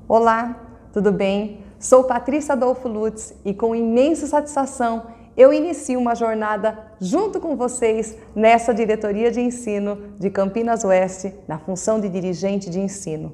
Olá, tudo bem? Sou Patrícia Adolfo Lutz e com imensa satisfação eu inicio uma jornada junto com vocês nessa diretoria de ensino de Campinas Oeste, na função de dirigente de ensino.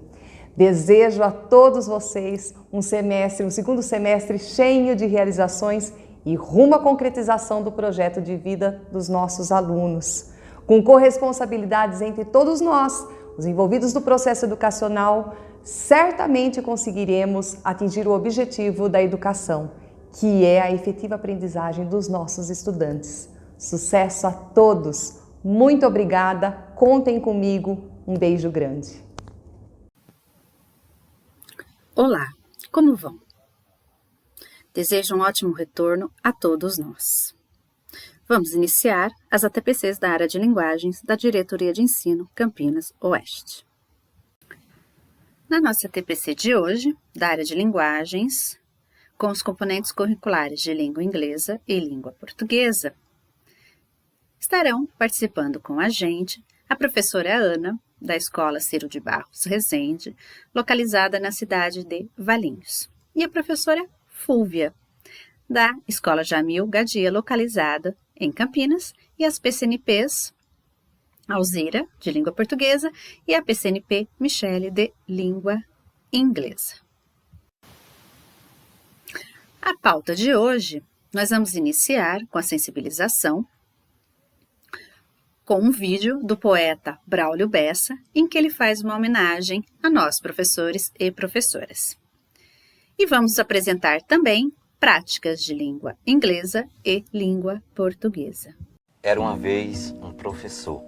Desejo a todos vocês um segundo semestre cheio de realizações e rumo à concretização do projeto de vida dos nossos alunos. Com corresponsabilidades entre todos nós, os envolvidos no processo educacional, certamente conseguiremos atingir o objetivo da educação, que é a efetiva aprendizagem dos nossos estudantes. Sucesso a todos! Muito obrigada, contem comigo, um beijo grande. Olá, como vão? Desejo um ótimo retorno a todos nós. Vamos iniciar as ATPCs da área de linguagens da Diretoria de Ensino Campinas Oeste. Na nossa ATPC de hoje, da área de linguagens, com os componentes curriculares de língua inglesa e língua portuguesa, estarão participando com a gente a professora Ana, da Escola Ciro de Barros Rezende, localizada na cidade de Valinhos, e a professora Fúvia, da Escola Jamil Gadia, localizada em Campinas, e as PCNPs Alzira, de língua portuguesa, e a PCNP Michele, de língua inglesa. A pauta de hoje, nós vamos iniciar com a sensibilização, com um vídeo do poeta Braulio Bessa, em que ele faz uma homenagem a nós, professores e professoras. E vamos apresentar também práticas de língua inglesa e língua portuguesa. Era uma vez um professor,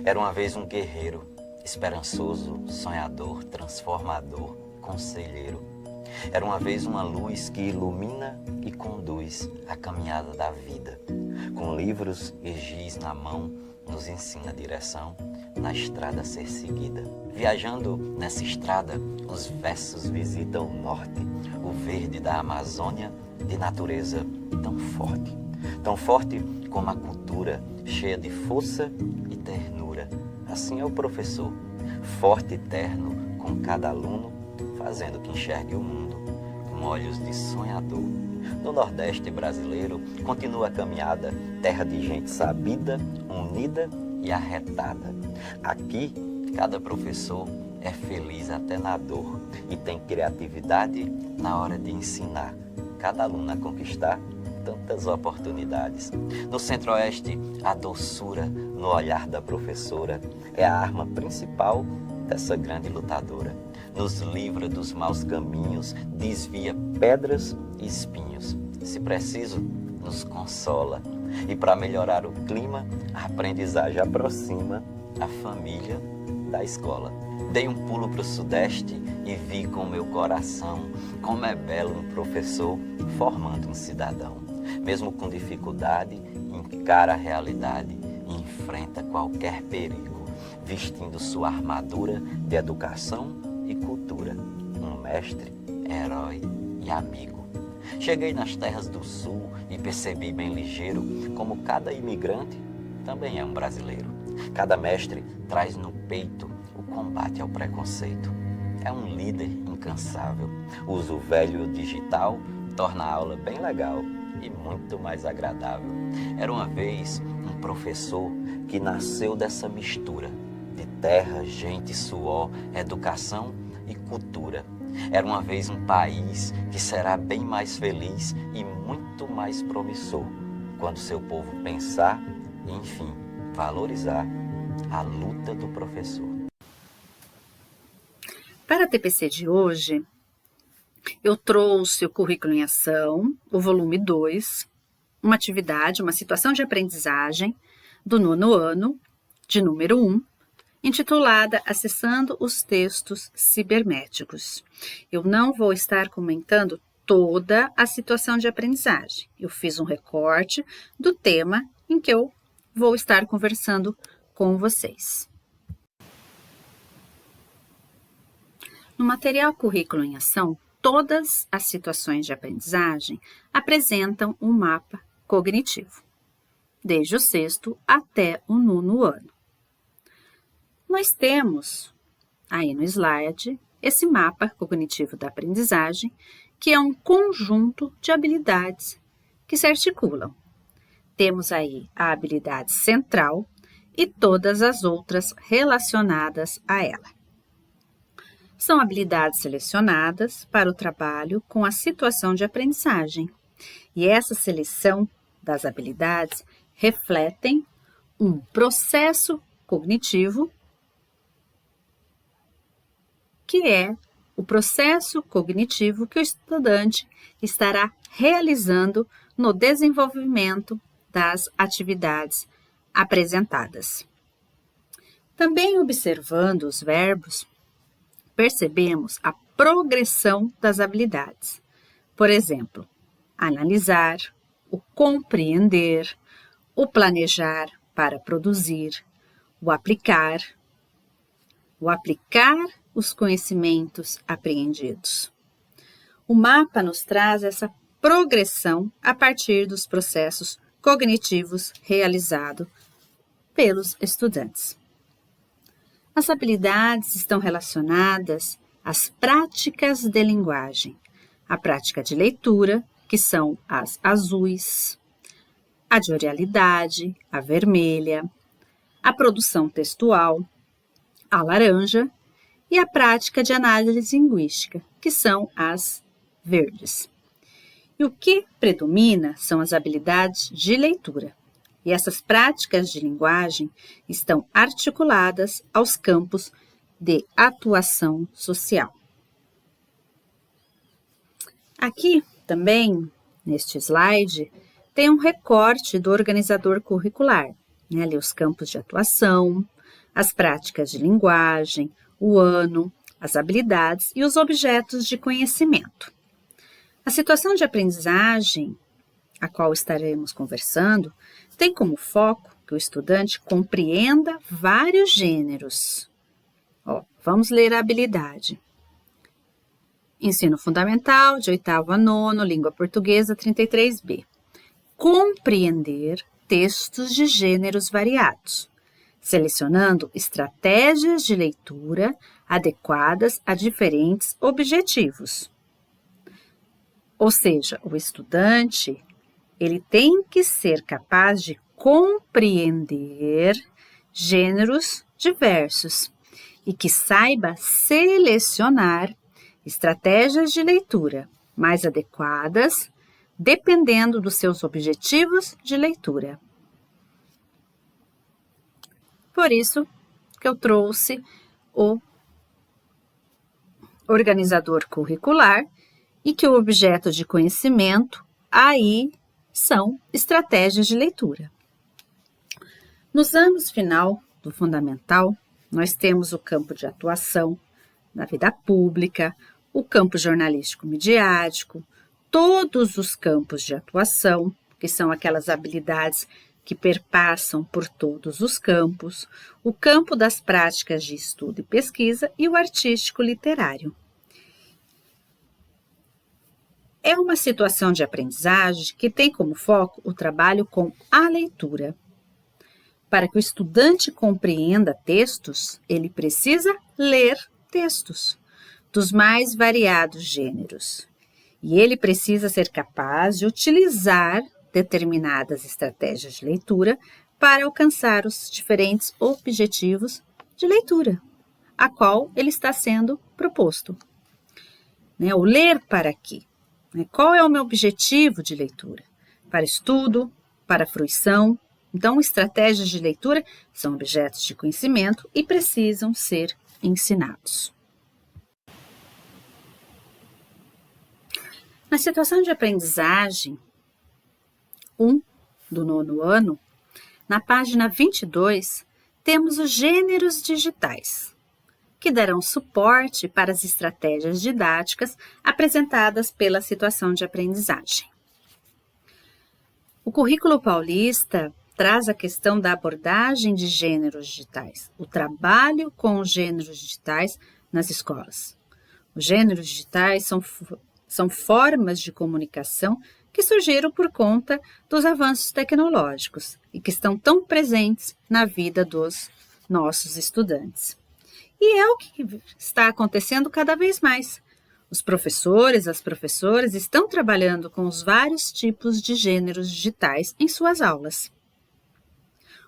era uma vez um guerreiro, esperançoso, sonhador, transformador, conselheiro. Era uma vez uma luz que ilumina e conduz a caminhada da vida. Com livros e giz na mão, nos ensina a direção na estrada a ser seguida. Viajando nessa estrada, os versos visitam o norte, o verde da Amazônia, de natureza tão forte como a cultura, cheia de força e ternura. Assim é o professor, forte e terno com cada aluno, fazendo que enxergue o mundo com olhos de sonhador. No Nordeste brasileiro continua a caminhada, terra de gente sabida, unida e arretada. Aqui, cada professor é feliz até na dor e tem criatividade na hora de ensinar cada aluno a conquistar tantas oportunidades. No Centro-Oeste, a doçura no olhar da professora é a arma principal dessa grande lutadora. Nos livra dos maus caminhos, desvia pedras e espinhos. Se preciso, nos consola. E para melhorar o clima, a aprendizagem aproxima a família da escola. Dei um pulo para o Sudeste e vi com meu coração como é belo um professor formando um cidadão. Mesmo com dificuldade, encara a realidade e enfrenta qualquer perigo, vestindo sua armadura de educação e cultura. Um mestre, herói e amigo. Cheguei nas terras do sul e percebi bem ligeiro como cada imigrante também é um brasileiro. Cada mestre traz no peito o combate ao preconceito. É um líder incansável. Usa o velho digital, torna a aula bem legal e muito mais agradável. Era uma vez um professor que nasceu dessa mistura de terra, gente, suor, educação e cultura. Era uma vez um país que será bem mais feliz e muito mais promissor quando seu povo pensar e, enfim, valorizar a luta do professor. Para a TPC de hoje, eu trouxe o Currículo em Ação, o volume 2, uma atividade, uma situação de aprendizagem do 9º ano, de número 1, intitulada Acessando os Textos Cibernéticos. Eu não vou estar comentando toda a situação de aprendizagem. Eu fiz um recorte do tema em que eu vou estar conversando com vocês. No material Currículo em Ação, todas as situações de aprendizagem apresentam um mapa cognitivo, desde o 6º até o 9º ano. Nós temos, aí no slide, esse mapa cognitivo da aprendizagem, que é um conjunto de habilidades que se articulam. Temos aí a habilidade central e todas as outras relacionadas a ela. São habilidades selecionadas para o trabalho com a situação de aprendizagem. E essa seleção das habilidades refletem um processo cognitivo, que é o processo cognitivo que o estudante estará realizando no desenvolvimento das atividades apresentadas. Também observando os verbos, percebemos a progressão das habilidades. Por exemplo, analisar, o compreender, o planejar para produzir, o aplicar os conhecimentos apreendidos. O mapa nos traz essa progressão a partir dos processos cognitivos realizados pelos estudantes. As habilidades estão relacionadas às práticas de linguagem, a prática de leitura, que são as azuis, a de oralidade, a vermelha, a produção textual, a laranja, e a prática de análise linguística, que são as verdes. E o que predomina são as habilidades de leitura. E essas práticas de linguagem estão articuladas aos campos de atuação social. Aqui também, neste slide, tem um recorte do organizador curricular, né? Ali os campos de atuação, as práticas de linguagem, o ano, as habilidades e os objetos de conhecimento. A situação de aprendizagem, a qual estaremos conversando, tem como foco que o estudante compreenda vários gêneros. Vamos ler a habilidade. Ensino fundamental, de 8º a 9º, língua portuguesa, 33B. Compreender textos de gêneros variados, selecionando estratégias de leitura adequadas a diferentes objetivos. Ou seja, o estudante, ele tem que ser capaz de compreender gêneros diversos e que saiba selecionar estratégias de leitura mais adequadas, dependendo dos seus objetivos de leitura. Por isso que eu trouxe o organizador curricular e que o objeto de conhecimento aí são estratégias de leitura. Nos anos final do fundamental, nós temos o campo de atuação na vida pública, o campo jornalístico midiático, todos os campos de atuação, que são aquelas habilidades que perpassam por todos os campos, o campo das práticas de estudo e pesquisa e o artístico literário. É uma situação de aprendizagem que tem como foco o trabalho com a leitura. Para que o estudante compreenda textos, ele precisa ler textos dos mais variados gêneros. E ele precisa ser capaz de utilizar determinadas estratégias de leitura para alcançar os diferentes objetivos de leitura, a qual ele está sendo proposto. O ler para quê? Qual é o meu objetivo de leitura? Para estudo, para fruição. Então, estratégias de leitura são objetos de conhecimento e precisam ser ensinados. Na situação de aprendizagem 1 do 9º ano, na página 22, temos os gêneros digitais, que darão suporte para as estratégias didáticas apresentadas pela situação de aprendizagem. O currículo paulista traz a questão da abordagem de gêneros digitais, o trabalho com os gêneros digitais nas escolas. Os gêneros digitais são formas de comunicação que surgiram por conta dos avanços tecnológicos e que estão tão presentes na vida dos nossos estudantes. E é o que está acontecendo cada vez mais. Os professores, as professoras estão trabalhando com os vários tipos de gêneros digitais em suas aulas.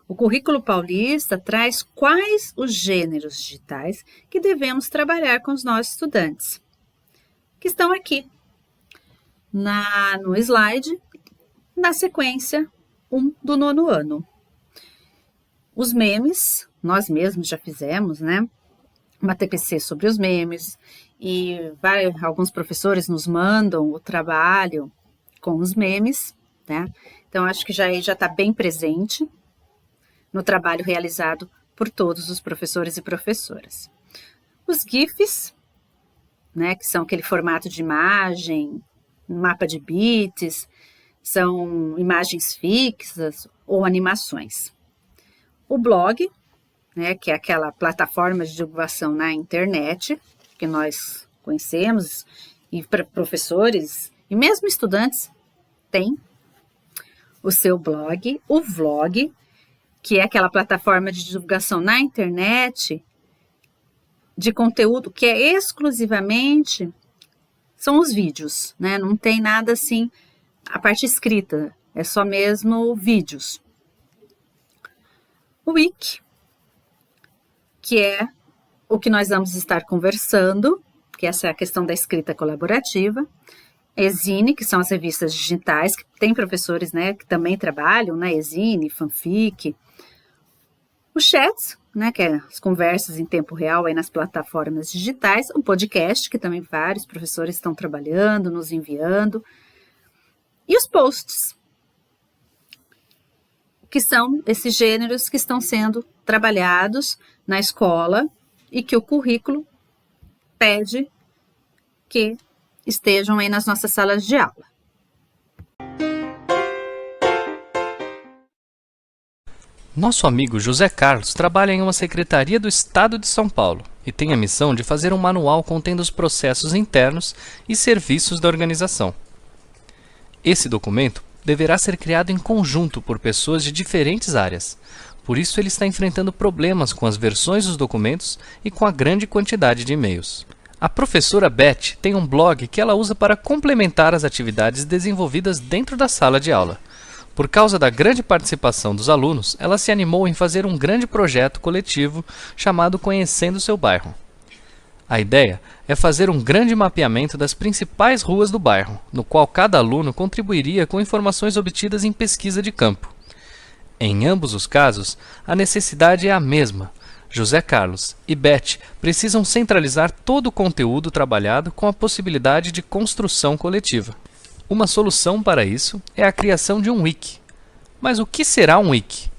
O Currículo Paulista traz quais os gêneros digitais que devemos trabalhar com os nossos estudantes, que estão aqui no slide, na sequência 1 do 9º ano. Os memes, nós mesmos já fizemos, né? Uma TPC sobre os memes, e alguns professores nos mandam o trabalho com os memes, né? Então, acho que já está bem presente no trabalho realizado por todos os professores e professoras. Os GIFs, né, que são aquele formato de imagem, mapa de bits, são imagens fixas ou animações. O blog, né, que é aquela plataforma de divulgação na internet, que nós conhecemos, e para professores e mesmo estudantes têm o seu blog. O vlog, que é aquela plataforma de divulgação na internet de conteúdo que é exclusivamente, são os vídeos, né? Não tem nada assim, a parte escrita, é só mesmo vídeos. O Wiki, que é o que nós vamos estar conversando, que essa é a questão da escrita colaborativa. Ezine, que são as revistas digitais, que tem professores, né, que também trabalham na Ezine, Fanfic. O Chats, né, que é as conversas em tempo real aí nas plataformas digitais. O podcast, que também vários professores estão trabalhando, nos enviando. E os posts, que são esses gêneros que estão sendo trabalhados na escola e que o currículo pede que estejam aí nas nossas salas de aula. Nosso amigo José Carlos trabalha em uma secretaria do Estado de São Paulo e tem a missão de fazer um manual contendo os processos internos e serviços da organização. Esse documento deverá ser criado em conjunto por pessoas de diferentes áreas. Por isso, ele está enfrentando problemas com as versões dos documentos e com a grande quantidade de e-mails. A professora Beth tem um blog que ela usa para complementar as atividades desenvolvidas dentro da sala de aula. Por causa da grande participação dos alunos, ela se animou em fazer um grande projeto coletivo chamado Conhecendo Seu Bairro. A ideia é fazer um grande mapeamento das principais ruas do bairro, no qual cada aluno contribuiria com informações obtidas em pesquisa de campo. Em ambos os casos, a necessidade é a mesma. José Carlos e Beth precisam centralizar todo o conteúdo trabalhado com a possibilidade de construção coletiva. Uma solução para isso é a criação de um wiki. Mas o que será um wiki?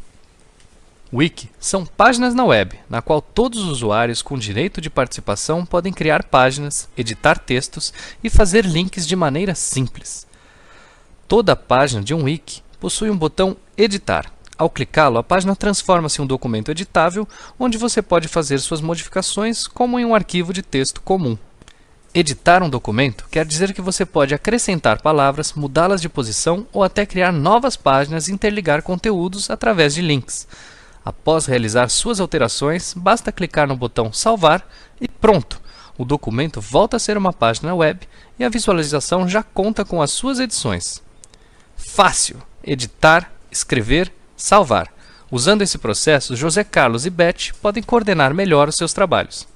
Wiki são páginas na web, na qual todos os usuários com direito de participação podem criar páginas, editar textos e fazer links de maneira simples. Toda página de um wiki possui um botão Editar. Ao clicá-lo, a página transforma-se em um documento editável, onde você pode fazer suas modificações como em um arquivo de texto comum. Editar um documento quer dizer que você pode acrescentar palavras, mudá-las de posição ou até criar novas páginas e interligar conteúdos através de links. Após realizar suas alterações, basta clicar no botão Salvar e pronto! O documento volta a ser uma página web e a visualização já conta com as suas edições. Fácil! Editar, escrever, salvar. Usando esse processo, José Carlos e Beth podem coordenar melhor os seus trabalhos,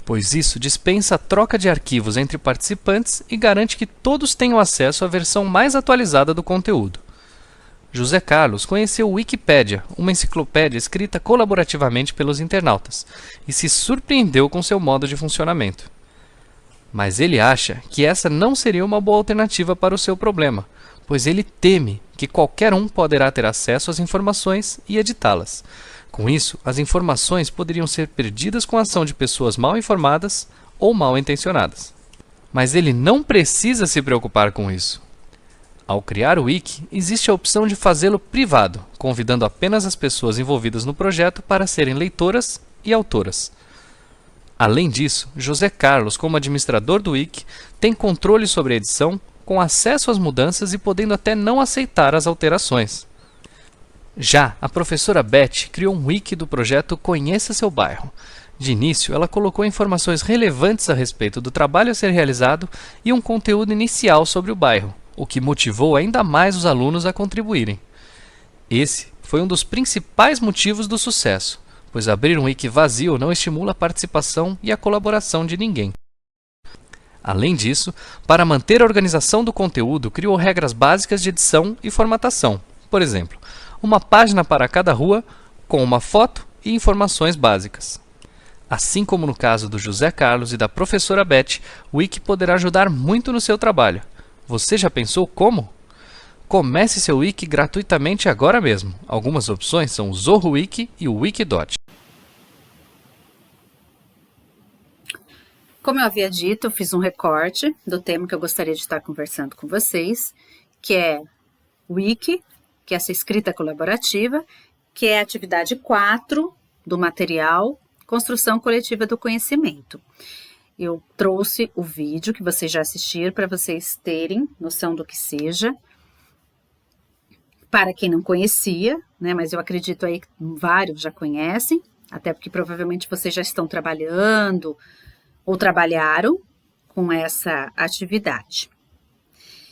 pois isso dispensa a troca de arquivos entre participantes e garante que todos tenham acesso à versão mais atualizada do conteúdo. José Carlos conheceu o Wikipédia, uma enciclopédia escrita colaborativamente pelos internautas, e se surpreendeu com seu modo de funcionamento. Mas ele acha que essa não seria uma boa alternativa para o seu problema, pois ele teme que qualquer um poderá ter acesso às informações e editá-las. Com isso, as informações poderiam ser perdidas com a ação de pessoas mal informadas ou mal intencionadas. Mas ele não precisa se preocupar com isso. Ao criar o Wiki, existe a opção de fazê-lo privado, convidando apenas as pessoas envolvidas no projeto para serem leitoras e autoras. Além disso, José Carlos, como administrador do Wiki, tem controle sobre a edição, com acesso às mudanças e podendo até não aceitar as alterações. Já a professora Beth criou um wiki do projeto Conheça Seu Bairro. De início, ela colocou informações relevantes a respeito do trabalho a ser realizado e um conteúdo inicial sobre o bairro, o que motivou ainda mais os alunos a contribuírem. Esse foi um dos principais motivos do sucesso, pois abrir um wiki vazio não estimula a participação e a colaboração de ninguém. Além disso, para manter a organização do conteúdo, criou regras básicas de edição e formatação. Por exemplo, uma página para cada rua, com uma foto e informações básicas. Assim como no caso do José Carlos e da professora Beth, o Wiki poderá ajudar muito no seu trabalho. Você já pensou como? Comece seu Wiki gratuitamente agora mesmo. Algumas opções são o Zorro Wiki e o Wikidot. Como eu havia dito, eu fiz um recorte do tema que eu gostaria de estar conversando com vocês, que é Wiki, que é essa escrita colaborativa, que é a atividade 4 do material Construção Coletiva do Conhecimento. Eu trouxe o vídeo que vocês já assistiram para vocês terem noção do que seja. Para quem não conhecia, né, mas eu acredito aí que vários já conhecem, até porque provavelmente vocês já estão trabalhando ou trabalharam com essa atividade.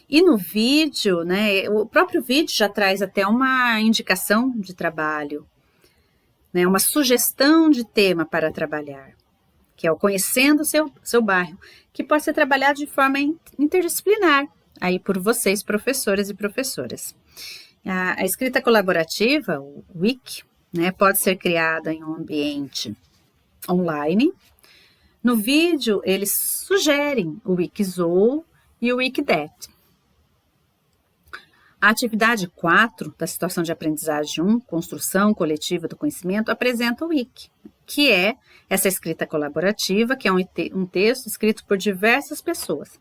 E no vídeo, né, o próprio vídeo já traz até uma indicação de trabalho, né, uma sugestão de tema para trabalhar, que é o Conhecendo seu bairro, que pode ser trabalhado de forma interdisciplinar, aí por vocês, professores e professoras. A escrita colaborativa, o Wiki, né, pode ser criada em um ambiente online. No vídeo, eles sugerem o Wikizoo e o Wikidet. A atividade 4 da situação de aprendizagem 1, construção coletiva do conhecimento, apresenta o Wiki, que é essa escrita colaborativa, que é um texto escrito por diversas pessoas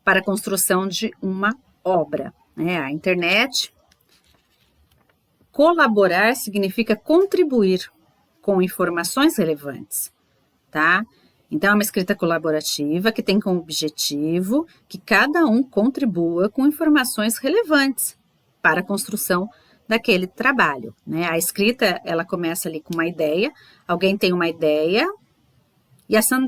para a construção de uma obra. A internet, colaborar significa contribuir com informações relevantes, tá? Então, é uma escrita colaborativa que tem como objetivo que cada um contribua com informações relevantes para a construção daquele trabalho, né? A escrita, ela começa ali com uma ideia, alguém tem uma ideia, e essa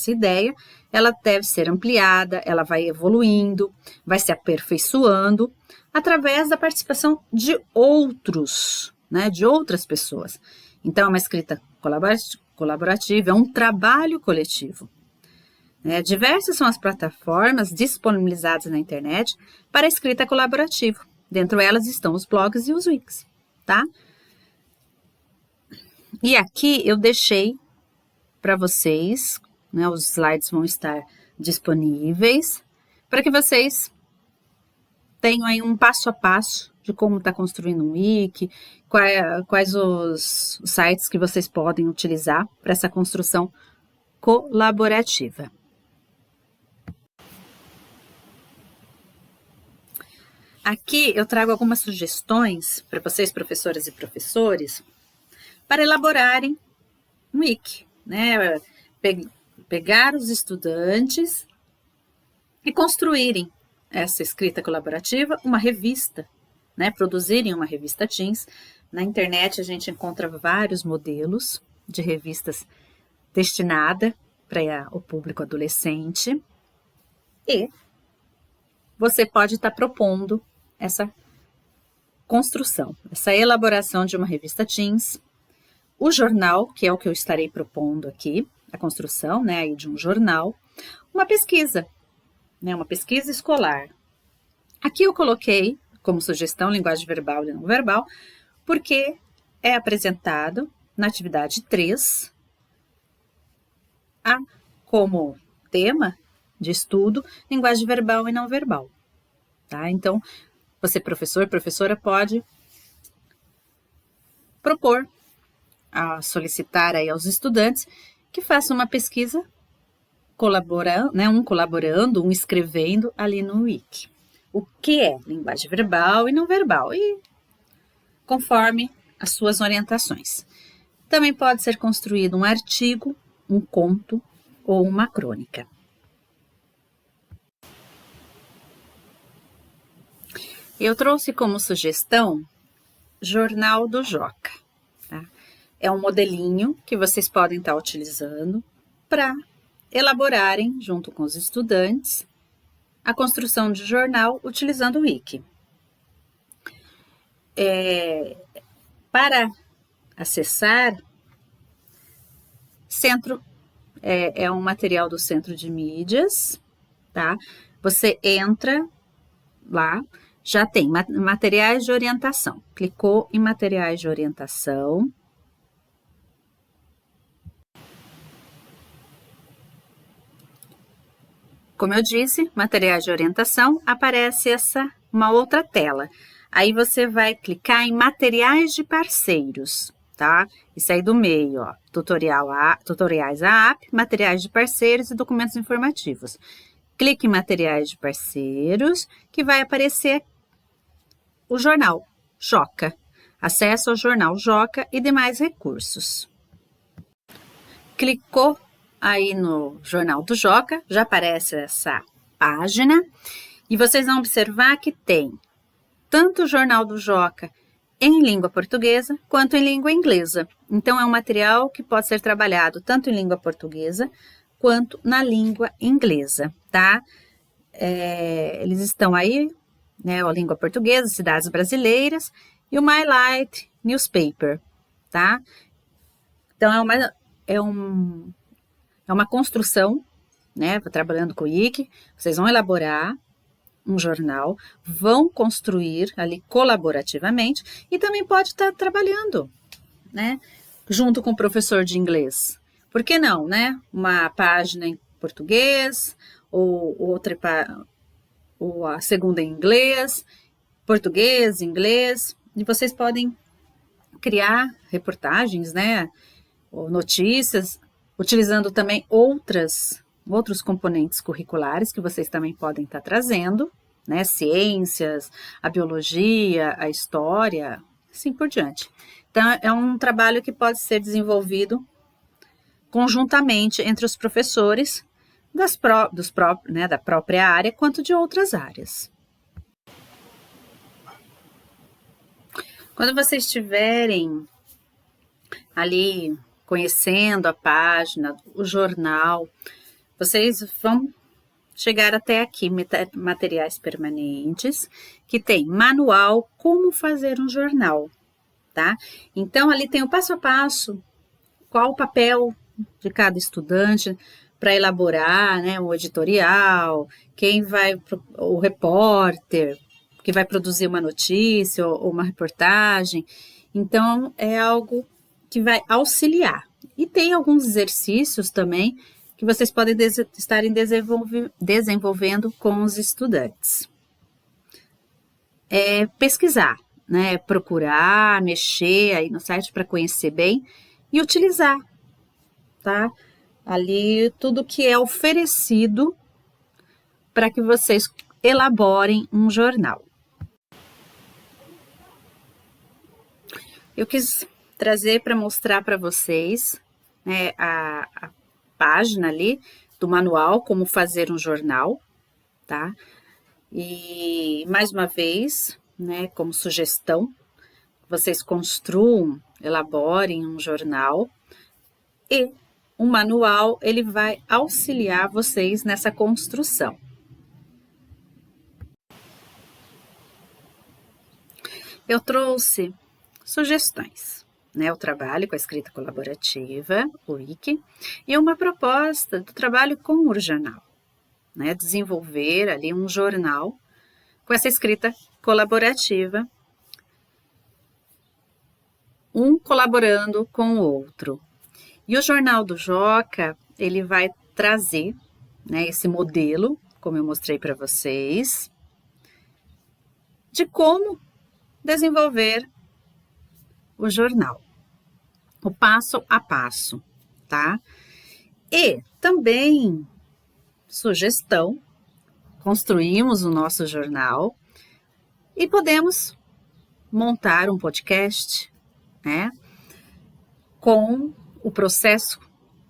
ideia, ela deve ser ampliada, ela vai evoluindo, vai se aperfeiçoando, através da participação de outros, né? De outras pessoas. Então, é uma escrita colaborativa, é um trabalho coletivo. Diversas são as plataformas disponibilizadas na internet para a escrita colaborativa. Dentro delas estão os blogs e os wikis, tá? E aqui eu deixei para vocês, né, os slides vão estar disponíveis, para que vocês tenham aí um passo a passo de como está construindo um wiki, quais os sites que vocês podem utilizar para essa construção colaborativa. Aqui eu trago algumas sugestões para vocês, professoras e professores, para elaborarem um wiki, né? Pegar os estudantes e construírem essa escrita colaborativa, uma revista, né? Produzirem uma revista Teens. Na internet a gente encontra vários modelos de revistas destinadas para o público adolescente e você pode estar propondo essa construção, essa elaboração de uma revista Teens, o jornal, que é o que eu estarei propondo aqui, a construção, né, aí de um jornal, uma pesquisa, né, uma pesquisa escolar. Aqui eu coloquei como sugestão linguagem verbal e não verbal, porque é apresentado na atividade 3, como tema de estudo, linguagem verbal e não verbal. Tá? Então, você, professor, professora, pode propor, solicitar aí aos estudantes que façam uma pesquisa colaborando, né, um colaborando, um escrevendo ali no Wiki. O que é linguagem verbal e não verbal? E conforme as suas orientações. Também pode ser construído um artigo, um conto ou uma crônica. Eu trouxe como sugestão Jornal do Joca. Tá? é um modelinho que vocês podem estar utilizando para elaborarem, junto com os estudantes, a construção de jornal utilizando o Wiki. Para acessar, é um material do Centro de Mídias, tá? Você entra lá, já tem materiais de orientação. Clicou em materiais de orientação. Como eu disse, materiais de orientação, aparece uma outra tela. Aí você vai clicar em materiais de parceiros, tá? Isso aí do meio, ó, tutoriais AAP, materiais de parceiros e documentos informativos. Clique em materiais de parceiros, que vai aparecer o jornal Joca, acesso ao jornal Joca e demais recursos. Clicou aí no jornal do Joca, já aparece essa página, e vocês vão observar que tem tanto o jornal do Joca em língua portuguesa quanto em língua inglesa. Então, é um material que pode ser trabalhado tanto em língua portuguesa quanto na língua inglesa, tá? Eles estão aí, né, a língua portuguesa, cidades brasileiras, e o My Light Newspaper, tá? Então, é uma construção, né, trabalhando com o Wiki, vocês vão elaborar um jornal, vão construir ali colaborativamente e também pode estar trabalhando, né, junto com o professor de inglês. Por que não, né? Uma página em português, ou a segunda em inglês, português, inglês, e vocês podem criar reportagens, né, ou notícias, utilizando também outros componentes curriculares que vocês também podem estar trazendo, né, ciências, a biologia, a história, assim por diante. Então, é um trabalho que pode ser desenvolvido conjuntamente entre os professores da própria área, quanto de outras áreas. Quando vocês estiverem ali conhecendo a página, o jornal, vocês vão chegar até aqui, materiais permanentes, que tem manual como fazer um jornal, tá? Então, ali tem o passo a passo, qual o papel de cada estudante para elaborar, né, o editorial, o repórter, que vai produzir uma notícia ou uma reportagem. Então, é algo que vai auxiliar. E tem alguns exercícios também que vocês podem estarem desenvolvendo com os estudantes. Pesquisar, né, procurar, mexer aí no site para conhecer bem e utilizar, tá? Ali tudo que é oferecido para que vocês elaborem um jornal. Eu quis trazer para mostrar para vocês, né, a página ali do manual como fazer um jornal, tá? E mais uma vez, né, como sugestão, vocês construam, elaborem um jornal e o manual ele vai auxiliar vocês nessa construção. Eu trouxe sugestões, né? O trabalho com a escrita colaborativa, o Wiki, e uma proposta do trabalho com o jornal, né? Desenvolver ali um jornal com essa escrita colaborativa, um colaborando com o outro. E o Jornal do Joca, ele vai trazer, né, esse modelo, como eu mostrei para vocês, de como desenvolver o jornal, o passo a passo, tá? E também, sugestão, construímos o nosso jornal e podemos montar um podcast, né, com o processo,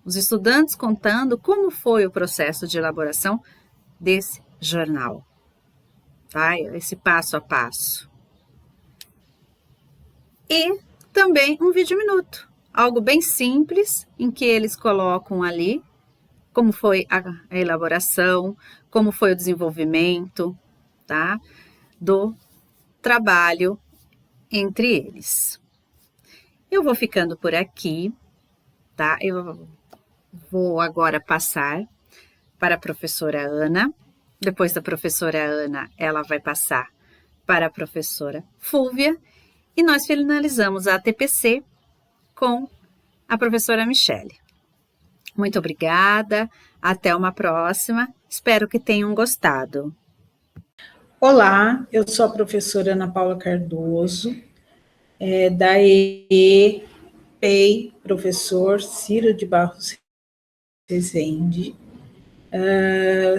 os estudantes contando como foi o processo de elaboração desse jornal, tá? Esse passo a passo. E também um vídeo minuto, algo bem simples, em que eles colocam ali como foi a elaboração, como foi o desenvolvimento, tá? Do trabalho entre eles. Eu vou ficando por aqui, tá? Eu vou agora passar para a professora Ana. Depois da professora Ana, ela vai passar para a professora Fúlvia. E nós finalizamos a ATPC com a professora Michele. Muito obrigada, até uma próxima, espero que tenham gostado. Olá, eu sou a professora Ana Paula Cardoso, da EPEI, professor Ciro de Barros Rezende.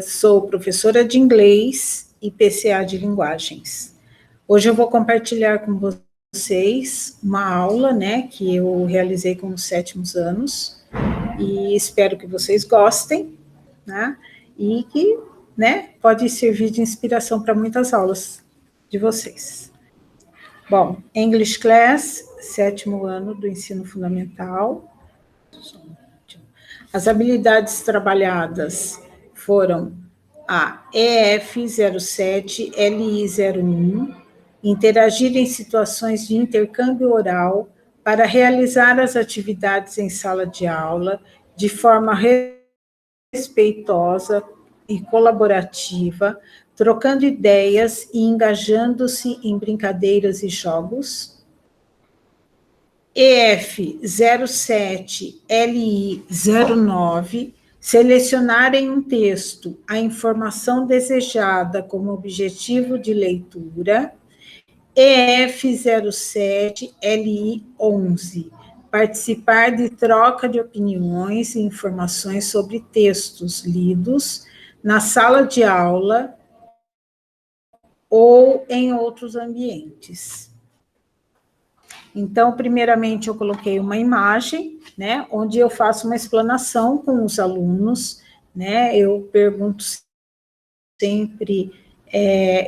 Sou professora de inglês e PCA de linguagens. Hoje eu vou compartilhar com vocês uma aula, né, que eu realizei com os 7º anos, e espero que vocês gostem, né, e que, né, pode servir de inspiração para muitas aulas de vocês. Bom, English Class, 7º ano do ensino fundamental. As habilidades trabalhadas foram a EF07, LI01, interagir em situações de intercâmbio oral para realizar as atividades em sala de aula de forma respeitosa e colaborativa, trocando ideias e engajando-se em brincadeiras e jogos. EF07, LI09, selecionar em um texto a informação desejada como objetivo de leitura. EF07, LI11, participar de troca de opiniões e informações sobre textos lidos na sala de aula ou em outros ambientes. Então, primeiramente, eu coloquei uma imagem, né, onde eu faço uma explanação com os alunos, né, eu pergunto sempre,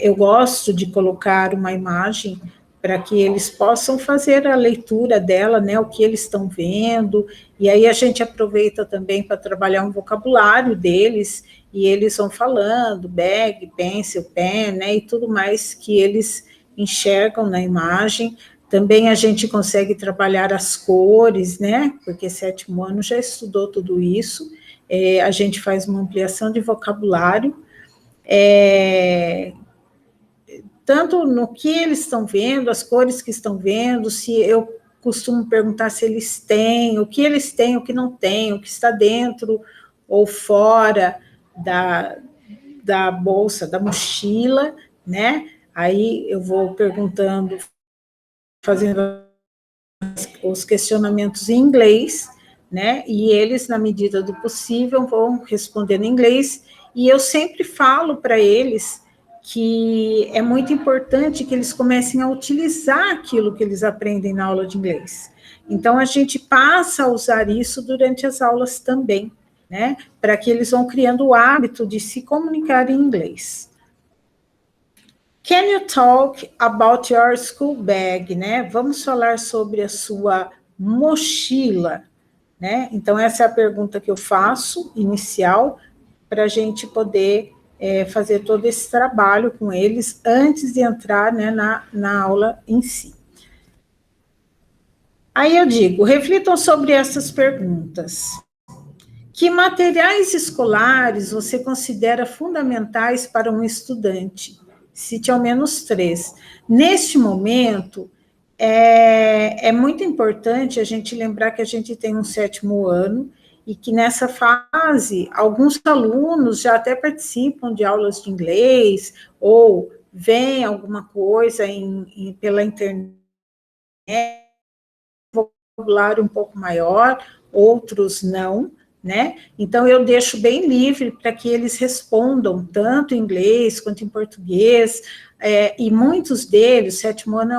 eu gosto de colocar uma imagem para que eles possam fazer a leitura dela, né, o que eles estão vendo, e aí a gente aproveita também para trabalhar um vocabulário deles, e eles vão falando, bag, pencil, pen, né, e tudo mais que eles enxergam na imagem. Também a gente consegue trabalhar as cores, né, porque 7º ano já estudou tudo isso, a gente faz uma ampliação de vocabulário, tanto no que eles estão vendo, as cores que estão vendo, se eu costumo perguntar se eles têm, o que eles têm, o que não têm, o que está dentro ou fora da bolsa, da mochila, né, aí eu vou perguntando, fazendo os questionamentos em inglês, né, e eles, na medida do possível, vão respondendo em inglês, e eu sempre falo para eles que é muito importante que eles comecem a utilizar aquilo que eles aprendem na aula de inglês. Então, a gente passa a usar isso durante as aulas também, né, para que eles vão criando o hábito de se comunicar em inglês. Can you talk about your school bag, né? Vamos falar sobre a sua mochila, né? Então, essa é a pergunta que eu faço, inicial, para a gente poder fazer todo esse trabalho com eles antes de entrar, né, na aula em si. Aí eu digo, reflitam sobre essas perguntas. Que materiais escolares você considera fundamentais para um estudante? Cite ao menos 3. Neste momento, é muito importante a gente lembrar que a gente tem um 7º ano e que nessa fase, alguns alunos já até participam de aulas de inglês ou veem alguma coisa pela internet, vocabulário um pouco maior, outros não, né? Então, eu deixo bem livre para que eles respondam, tanto em inglês quanto em português, e muitos deles, 7º ano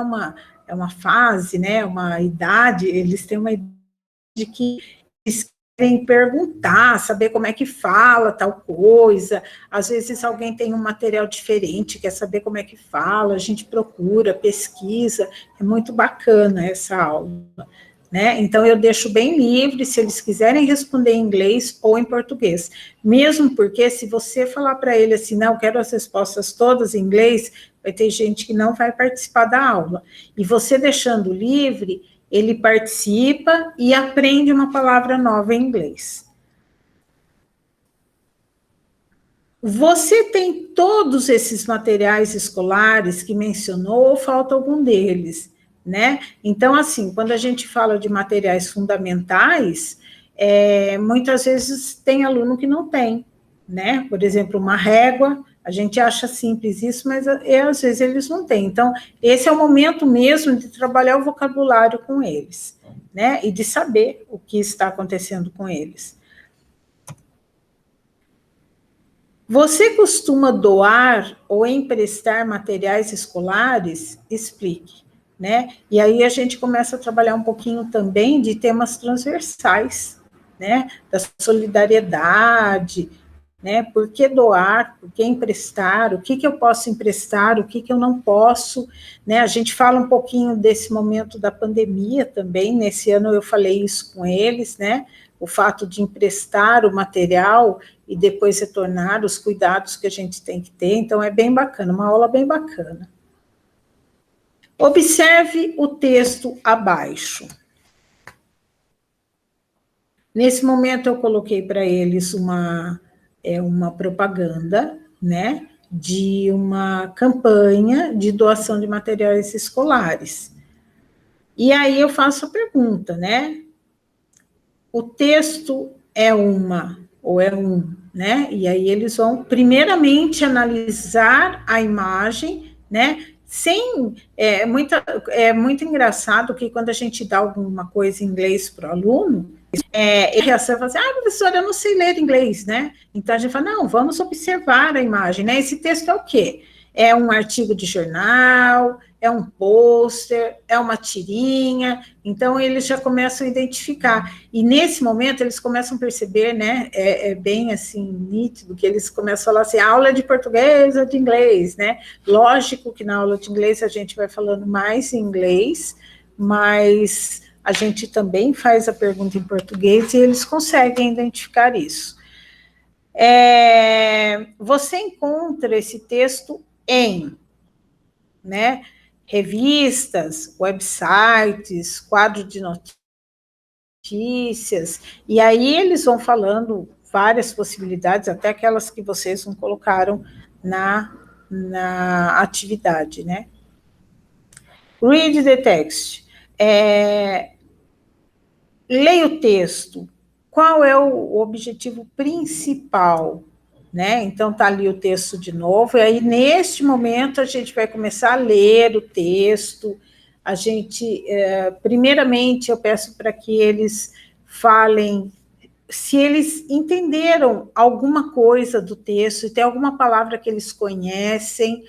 é uma fase, né, uma idade, eles têm uma idade que eles querem perguntar, saber como é que fala tal coisa, às vezes alguém tem um material diferente, quer saber como é que fala, a gente procura, pesquisa, é muito bacana essa aula. né? Então, eu deixo bem livre se eles quiserem responder em inglês ou em português. Mesmo porque, se você falar para ele assim, não, eu quero as respostas todas em inglês, vai ter gente que não vai participar da aula. E você deixando livre, ele participa e aprende uma palavra nova em inglês. Você tem todos esses materiais escolares que mencionou ou falta algum deles, né? Então, assim, quando a gente fala de materiais fundamentais, muitas vezes tem aluno que não tem, né? Por exemplo, uma régua, a gente acha simples isso, mas às vezes eles não têm. Então, esse é o momento mesmo de trabalhar o vocabulário com eles, né? E de saber o que está acontecendo com eles. Você costuma doar ou emprestar materiais escolares? Explique, né? E aí a gente começa a trabalhar um pouquinho também de temas transversais, né? Da solidariedade, né? Por que doar? Por que emprestar? O que eu posso emprestar? O que eu não posso? Né? A gente fala um pouquinho desse momento da pandemia também. Nesse ano eu falei isso com eles, né? O fato de emprestar o material e depois retornar, os cuidados que a gente tem que ter. Então, é bem bacana, uma aula bem bacana. Observe o texto abaixo. Nesse momento, eu coloquei para eles uma propaganda, né, de uma campanha de doação de materiais escolares. E aí eu faço a pergunta, né? O texto é uma ou é um, né? E aí eles vão primeiramente analisar a imagem, né? É muito engraçado que quando a gente dá alguma coisa em inglês para o aluno, ele fala assim, professora, eu não sei ler inglês, né? Então a gente fala, não, vamos observar a imagem, né? Esse texto é o quê? É um artigo de jornal, é um pôster, é uma tirinha, então eles já começam a identificar, e nesse momento eles começam a perceber, né, bem assim, nítido, que eles começam a falar assim, aula de português ou de inglês, né, lógico que na aula de inglês a gente vai falando mais em inglês, mas a gente também faz a pergunta em português e eles conseguem identificar isso. Você encontra esse texto em, né, revistas, websites, quadro de notícias, e aí eles vão falando várias possibilidades, até aquelas que vocês não colocaram na atividade, né? Read the text. Leia o texto. Qual é o objetivo principal? Né? Então, está ali o texto de novo, e aí, neste momento, a gente vai começar a ler o texto. A gente, primeiramente, eu peço para que eles falem se eles entenderam alguma coisa do texto, se tem alguma palavra que eles conhecem,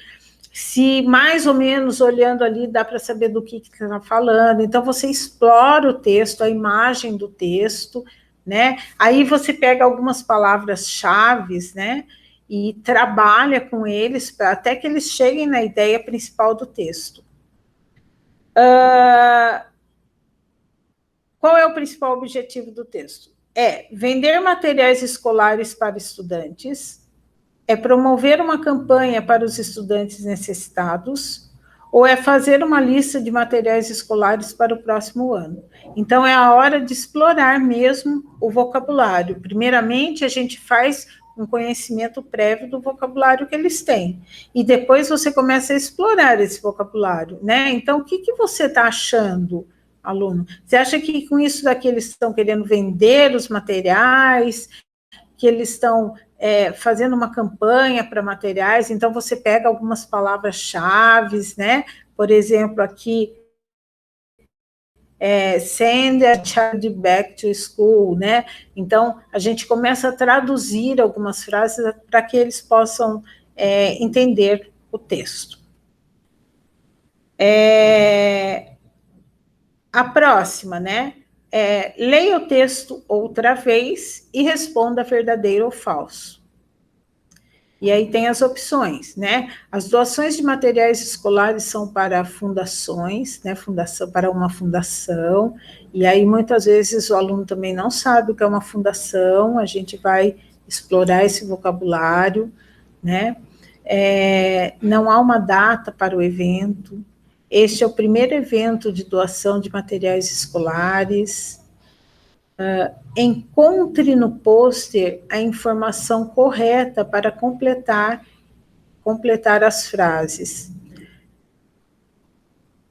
se mais ou menos olhando ali dá para saber do que está falando. Então, você explora o texto, a imagem do texto, né? Aí você pega algumas palavras-chave, né? E trabalha com eles até que eles cheguem na ideia principal do texto. Qual é o principal objetivo do texto? É vender materiais escolares para estudantes, é promover uma campanha para os estudantes necessitados, ou é fazer uma lista de materiais escolares para o próximo ano. Então, é a hora de explorar mesmo o vocabulário. Primeiramente, a gente faz um conhecimento prévio do vocabulário que eles têm, e depois você começa a explorar esse vocabulário, né? Então, o que você está achando, aluno? Você acha que com isso daqui eles estão querendo vender os materiais, que eles estão fazendo uma campanha para materiais? Então, você pega algumas palavras-chave, né? Por exemplo, aqui, send a child back to school, né? Então, a gente começa a traduzir algumas frases para que eles possam entender o texto. A próxima, né? Leia o texto outra vez e responda verdadeiro ou falso. E aí tem as opções, né? As doações de materiais escolares são para fundações, né? Para uma fundação, e aí muitas vezes o aluno também não sabe o que é uma fundação, a gente vai explorar esse vocabulário, né? Não há uma data para o evento. Este é o primeiro evento de doação de materiais escolares. Encontre no pôster a informação correta para completar as frases.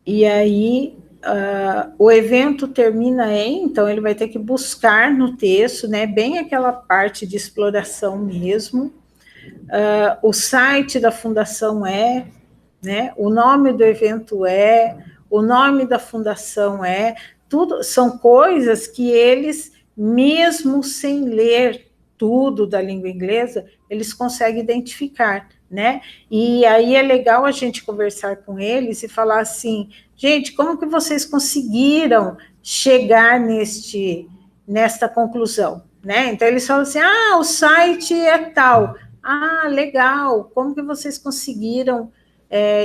E aí, o evento termina então ele vai ter que buscar no texto, né, bem aquela parte de exploração mesmo. O site da fundação né, o nome do evento o nome da fundação tudo são coisas que eles, mesmo sem ler tudo da língua inglesa, eles conseguem identificar, né? E aí é legal a gente conversar com eles e falar assim, gente, como que vocês conseguiram chegar nesta conclusão, né? Então eles falam assim, o site é tal. Legal, como que vocês conseguiram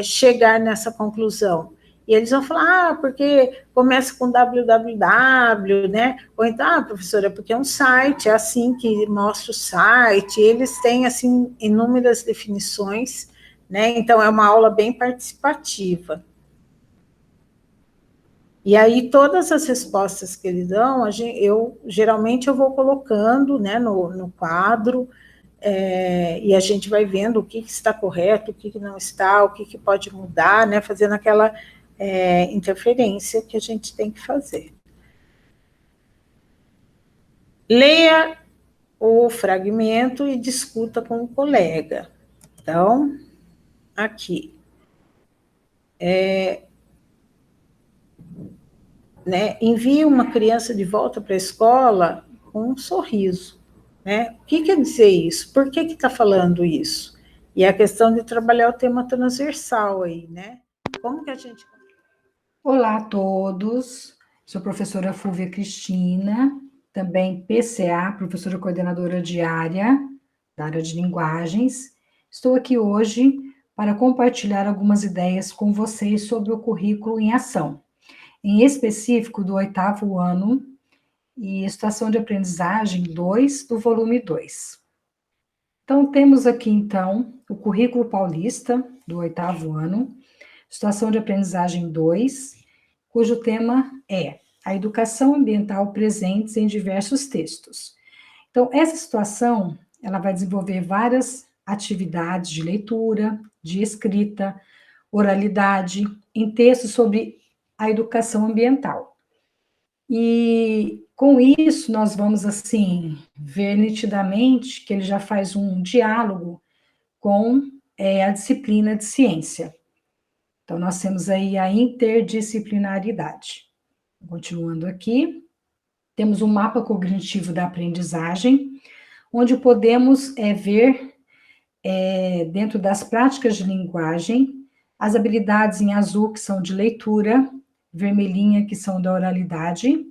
chegar nessa conclusão? E eles vão falar, porque começa com www, né? Ou então, professora, porque é um site, é assim que mostra o site, eles têm, assim, inúmeras definições, né? Então, é uma aula bem participativa. E aí, todas as respostas que eles dão, geralmente eu vou colocando, né, no quadro, e a gente vai vendo o que está correto, o que não está, o que pode mudar, né, fazendo aquela interferência que a gente tem que fazer. Leia o fragmento e discuta com o colega. Então, aqui. Né, envie uma criança de volta para a escola com um sorriso. Né? O que quer dizer isso? Por que está falando isso? E a questão de trabalhar o tema transversal aí, né? Como que a gente... Olá a todos, sou a professora Fúvia Cristina, também PCA, professora coordenadora diária da área de linguagens. Estou aqui hoje para compartilhar algumas ideias com vocês sobre o currículo em ação, em específico do 8º ano e Situação de Aprendizagem 2, do volume 2. Então, temos aqui, então, o currículo paulista do 8º ano, Situação de Aprendizagem 2, cujo tema é a educação ambiental presente em diversos textos. Então, essa situação, ela vai desenvolver várias atividades de leitura, de escrita, oralidade, em textos sobre a educação ambiental. E, com isso, nós vamos, assim, ver nitidamente que ele já faz um diálogo com a disciplina de ciência. Então, nós temos aí a interdisciplinaridade. Continuando aqui, temos um mapa cognitivo da aprendizagem, onde podemos ver, dentro das práticas de linguagem, as habilidades em azul, que são de leitura, vermelhinha, que são da oralidade,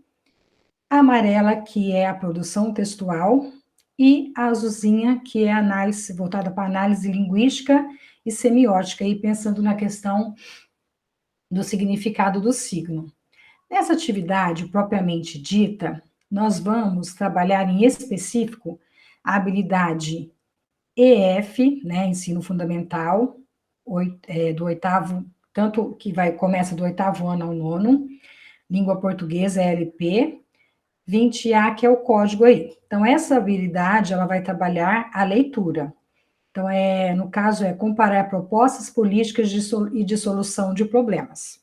a amarela, que é a produção textual, e a azulzinha, que é a análise, voltada para a análise linguística e semiótica, e pensando na questão do significado do signo. Nessa atividade propriamente dita, nós vamos trabalhar em específico a habilidade EF, né, ensino fundamental, do 8º, tanto que começa do 8º ano ao 9º, língua portuguesa, LP, 20A, que é o código aí. Então, essa habilidade, ela vai trabalhar a leitura. Então, no caso, comparar propostas políticas e de solução de problemas.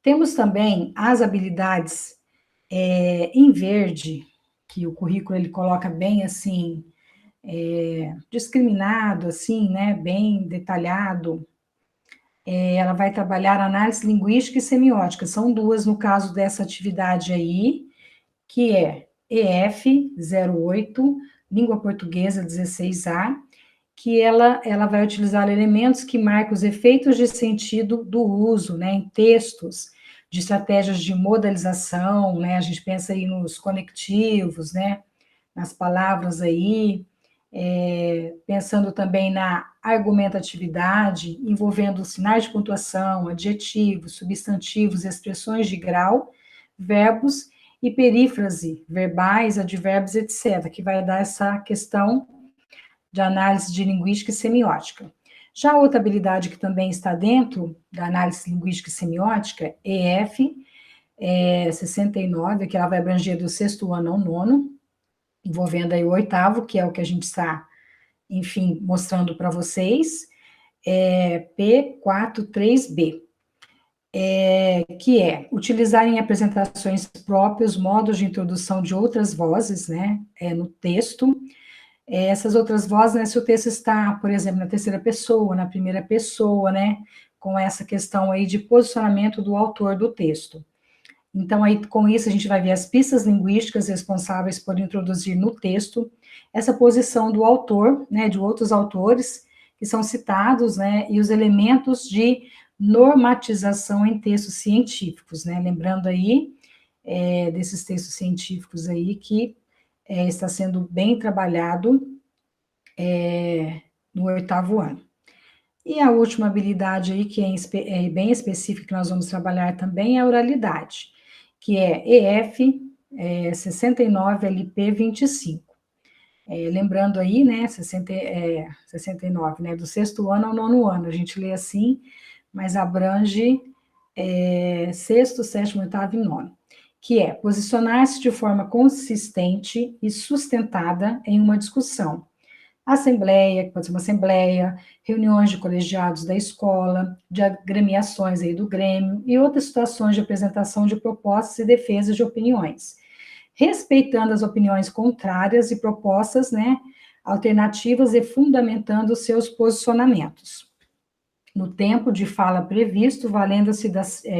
Temos também as habilidades em verde, que o currículo ele coloca bem assim, discriminado, assim, né, bem detalhado. Ela vai trabalhar análise linguística e semiótica, são duas no caso dessa atividade aí, que é EF 08, língua portuguesa 16A, que ela vai utilizar elementos que marcam os efeitos de sentido do uso, né, em textos, de estratégias de modalização, né, a gente pensa aí nos conectivos, né, nas palavras aí, pensando também na argumentatividade, envolvendo sinais de pontuação, adjetivos, substantivos, expressões de grau, verbos e perífrase, verbais, advérbios, etc., que vai dar essa questão de análise de linguística e semiótica. Já outra habilidade que também está dentro da análise linguística e semiótica, EF, 69, que ela vai abranger do 6º ano ao 9º, envolvendo aí o 8º, que é o que a gente está, enfim, mostrando para vocês, P43B, que é utilizar em apresentações próprias modos de introdução de outras vozes, né, no texto. Essas outras vozes, né, se o texto está, por exemplo, na terceira pessoa, na primeira pessoa, né, com essa questão aí de posicionamento do autor do texto. Então, aí, com isso, a gente vai ver as pistas linguísticas responsáveis por introduzir no texto essa posição do autor, né, de outros autores que são citados, né, e os elementos de normatização em textos científicos, né, lembrando aí desses textos científicos aí que está sendo bem trabalhado no 8º ano. E a última habilidade aí, que é bem específica, que nós vamos trabalhar também, é a oralidade, que é EF 69 LP 25. Lembrando aí, né, 69, né, do 6º ano ao 9º ano, a gente lê assim, mas abrange 6º, 7º, 8º e 9º, que é posicionar-se de forma consistente e sustentada em uma discussão. Assembleia, que pode ser uma assembleia, reuniões de colegiados da escola, de agremiações aí do Grêmio e outras situações de apresentação de propostas e defesa de opiniões, respeitando as opiniões contrárias e propostas, né, alternativas e fundamentando seus posicionamentos. No tempo de fala previsto, valendo-se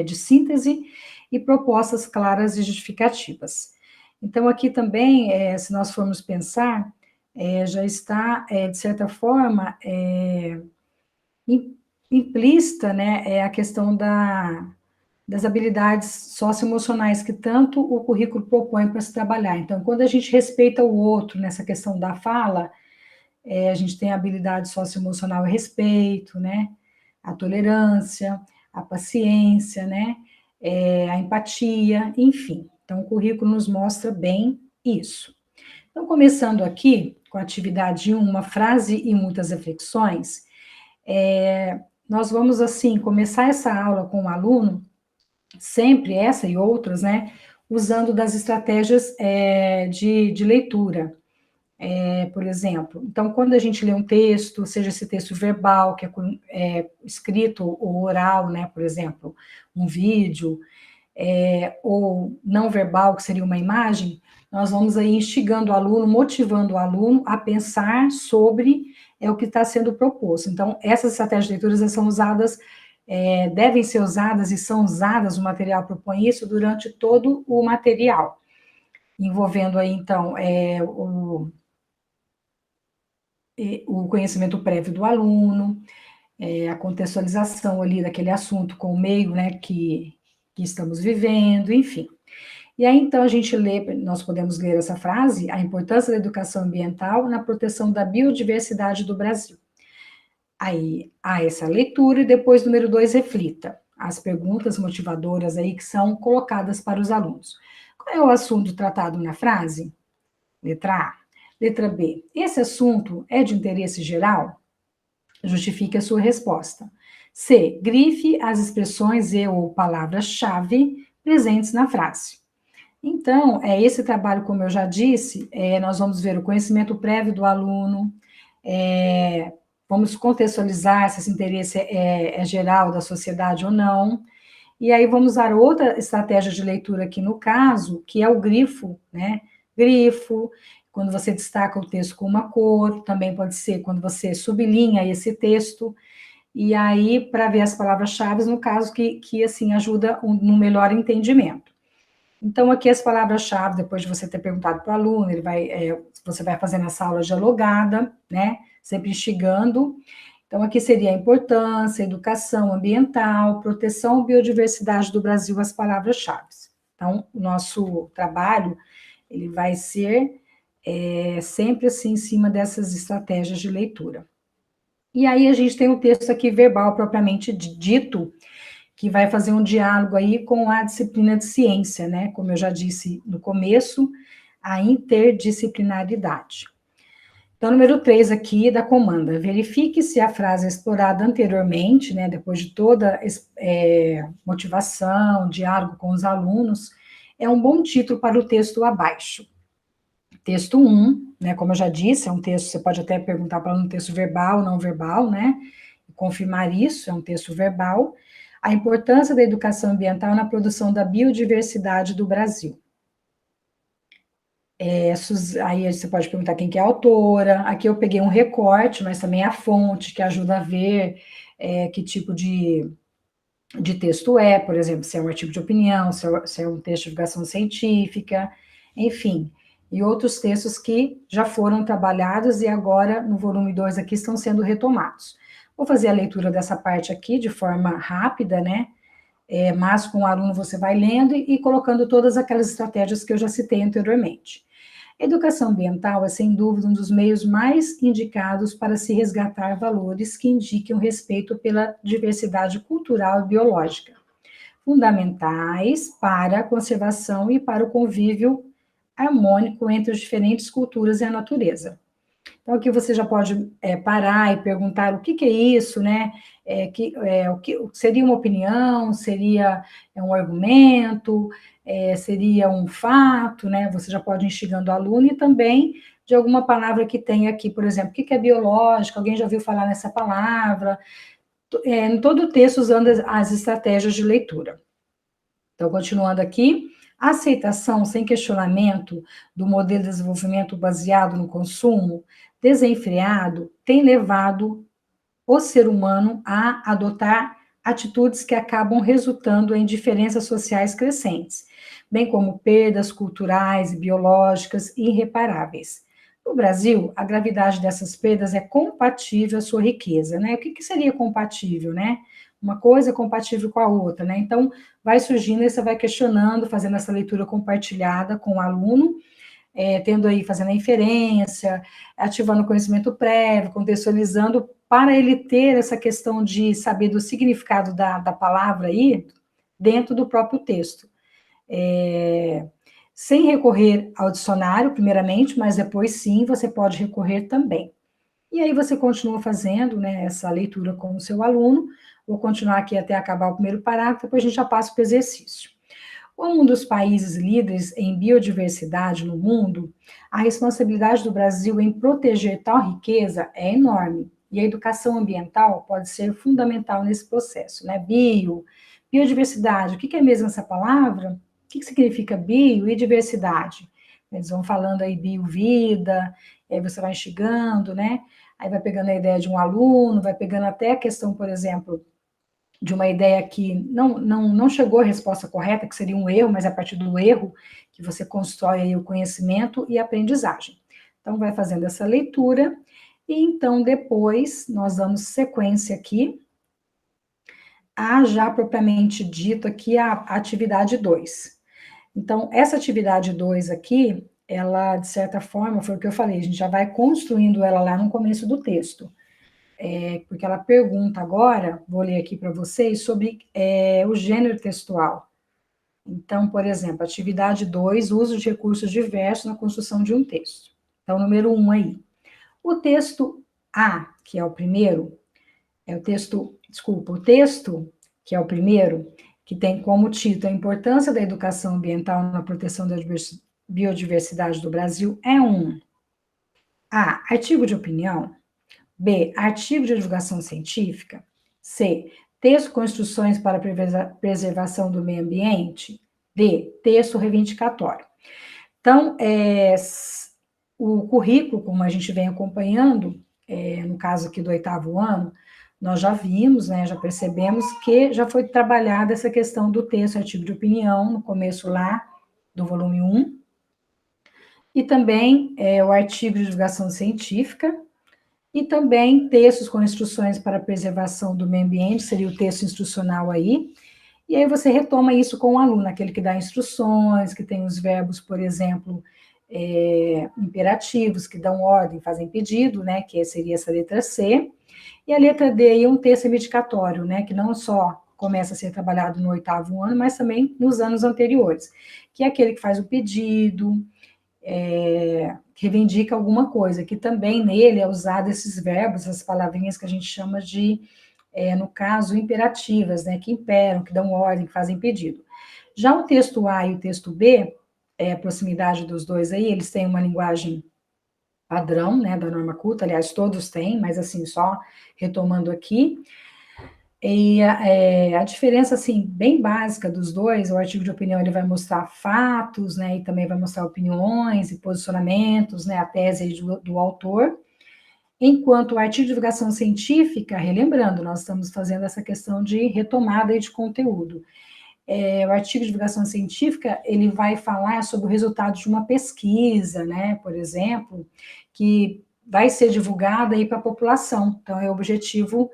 de síntese e propostas claras e justificativas. Então, aqui também, se nós formos pensar, já está, de certa forma, implícita, né, a questão das habilidades socioemocionais que tanto o currículo propõe para se trabalhar. Então, quando a gente respeita o outro nessa questão da fala, a gente tem a habilidade socioemocional e respeito, né, a tolerância, a paciência, né, a empatia, enfim. Então, o currículo nos mostra bem isso. Então, começando aqui com a atividade 1, uma frase e muitas reflexões, nós vamos, assim, começar essa aula com o aluno, sempre essa e outras, né, usando das estratégias de leitura. Por exemplo, então, quando a gente lê um texto, seja esse texto verbal, que é escrito ou oral, né, por exemplo, um vídeo, ou não verbal, que seria uma imagem, nós vamos aí instigando o aluno, motivando o aluno a pensar sobre o que está sendo proposto. Então, essas estratégias de leitura são usadas, devem ser usadas e são usadas, o material propõe isso, durante todo o material, envolvendo aí, então, o conhecimento prévio do aluno, a contextualização ali daquele assunto com o meio, né, que estamos vivendo, enfim. E aí, então, nós podemos ler essa frase, a importância da educação ambiental na proteção da biodiversidade do Brasil. Aí, há essa leitura e depois, número 2, reflita as perguntas motivadoras aí que são colocadas para os alunos. Qual é o assunto tratado na frase? Letra A. Letra B. Esse assunto é de interesse geral? Justifique a sua resposta. C. Grife as expressões e ou palavras-chave presentes na frase. Então, esse trabalho, como eu já disse, nós vamos ver o conhecimento prévio do aluno, vamos contextualizar se esse interesse é geral da sociedade ou não, e aí vamos usar outra estratégia de leitura aqui no caso, que é o grifo, né? Grifo, quando você destaca o texto com uma cor, também pode ser quando você sublinha esse texto, e aí para ver as palavras-chave, no caso que assim, ajuda no melhor entendimento. Então, aqui as palavras-chave, depois de você ter perguntado para o aluno, você vai fazendo essa aula dialogada, né? Sempre instigando. Então, aqui seria a importância, educação ambiental, proteção, biodiversidade do Brasil, as palavras-chave. Então, o nosso trabalho, ele vai ser sempre assim em cima dessas estratégias de leitura. E aí a gente tem um texto aqui verbal propriamente dito, que vai fazer um diálogo aí com a disciplina de ciência, né? Como eu já disse no começo, a interdisciplinaridade. Então, número 3 aqui da comanda. Verifique se a frase explorada anteriormente, né, depois de toda motivação, diálogo com os alunos, é um bom título para o texto abaixo. Texto 1, né, como eu já disse, é um texto, você pode até perguntar para um texto verbal ou não verbal, né? Confirmar isso, é um texto verbal. A importância da educação ambiental na produção da biodiversidade do Brasil. Aí você pode perguntar quem que é a autora. Aqui eu peguei um recorte, mas também a fonte, que ajuda a ver que tipo de texto é, por exemplo, se é um artigo de opinião, se é um texto de divulgação científica, enfim. E outros textos que já foram trabalhados e agora, no volume 2 aqui, estão sendo retomados. Vou fazer a leitura dessa parte aqui de forma rápida, né? Mas com o aluno você vai lendo e colocando todas aquelas estratégias que eu já citei anteriormente. A educação ambiental é, sem dúvida, um dos meios mais indicados para se resgatar valores que indiquem o respeito pela diversidade cultural e biológica, fundamentais para a conservação e para o convívio harmônico entre as diferentes culturas e a natureza. Então, aqui você já pode parar e perguntar o que é isso, né? O que seria uma opinião, seria um argumento, seria um fato, né? Você já pode ir instigando o aluno e também de alguma palavra que tem aqui, por exemplo, o que é biológico? Alguém já ouviu falar nessa palavra? Em todo o texto usando as estratégias de leitura. Então, continuando aqui, a aceitação sem questionamento do modelo de desenvolvimento baseado no consumo desenfreado tem levado o ser humano a adotar atitudes que acabam resultando em diferenças sociais crescentes, bem como perdas culturais e biológicas irreparáveis. No Brasil, a gravidade dessas perdas é compatível à sua riqueza, né? O que seria compatível, né? Uma coisa é compatível com a outra, né? Então, vai surgindo e você vai questionando, fazendo essa leitura compartilhada com o aluno, tendo aí, fazendo a inferência, ativando o conhecimento prévio, contextualizando, para ele ter essa questão de saber do significado da palavra aí, dentro do próprio texto. Sem recorrer ao dicionário, primeiramente, mas depois sim, você pode recorrer também. E aí você continua fazendo, né, essa leitura com o seu aluno. Vou continuar aqui até acabar o primeiro parágrafo, depois a gente já passa para o exercício. Como um dos países líderes em biodiversidade no mundo, a responsabilidade do Brasil em proteger tal riqueza é enorme, e a educação ambiental pode ser fundamental nesse processo, né? Biodiversidade, o que é mesmo essa palavra? O que significa bio e diversidade? Eles vão falando aí biovida, aí você vai instigando, né? Aí vai pegando a ideia de um aluno, vai pegando até a questão, por exemplo, de uma ideia que não chegou à resposta correta, que seria um erro, mas é a partir do erro que você constrói aí o conhecimento e a aprendizagem. Então, vai fazendo essa leitura, e então depois nós damos sequência aqui, a já propriamente dito aqui a atividade 2. Então, essa atividade 2 aqui, ela, de certa forma, foi o que eu falei, a gente já vai construindo ela lá no começo do texto. Porque ela pergunta agora, vou ler aqui para vocês, sobre o gênero textual. Então, por exemplo, atividade 2, uso de recursos diversos na construção de um texto. Então, número 1 aí. O texto A, que é o primeiro, o texto, que é o primeiro, que tem como título a importância da educação ambiental na proteção da biodiversidade do Brasil, é um A, artigo de opinião. B, artigo de divulgação científica. C, texto com instruções para a preservação do meio ambiente. D, texto reivindicatório. Então, o currículo, como a gente vem acompanhando, no caso aqui do 8º ano, nós já vimos, né, já percebemos que já foi trabalhada essa questão do texto, artigo de opinião, no começo lá do volume 1, e também o artigo de divulgação científica, e também textos com instruções para a preservação do meio ambiente, seria o texto instrucional aí, e aí você retoma isso com o aluno, aquele que dá instruções, que tem os verbos, por exemplo, imperativos que dão ordem, fazem pedido, né, que seria essa letra C, e a letra D é um texto reivindicatório, né, que não só começa a ser trabalhado no 8º ano, mas também nos anos anteriores, que é aquele que faz o pedido, que reivindica alguma coisa, que também nele é usado esses verbos, essas palavrinhas que a gente chama de, no caso, imperativas, né, que imperam, que dão ordem, que fazem pedido. Já o texto A e o texto B, a proximidade dos dois aí, eles têm uma linguagem padrão, né, da norma culta, aliás, todos têm, mas assim, só retomando aqui, e a diferença, assim, bem básica dos dois, o artigo de opinião, ele vai mostrar fatos, né, e também vai mostrar opiniões e posicionamentos, né, a tese aí do autor, enquanto o artigo de divulgação científica, relembrando, nós estamos fazendo essa questão de retomada aí de conteúdo, o artigo de divulgação científica, ele vai falar sobre o resultado de uma pesquisa, né, por exemplo, que vai ser divulgada aí para a população. Então, é o objetivo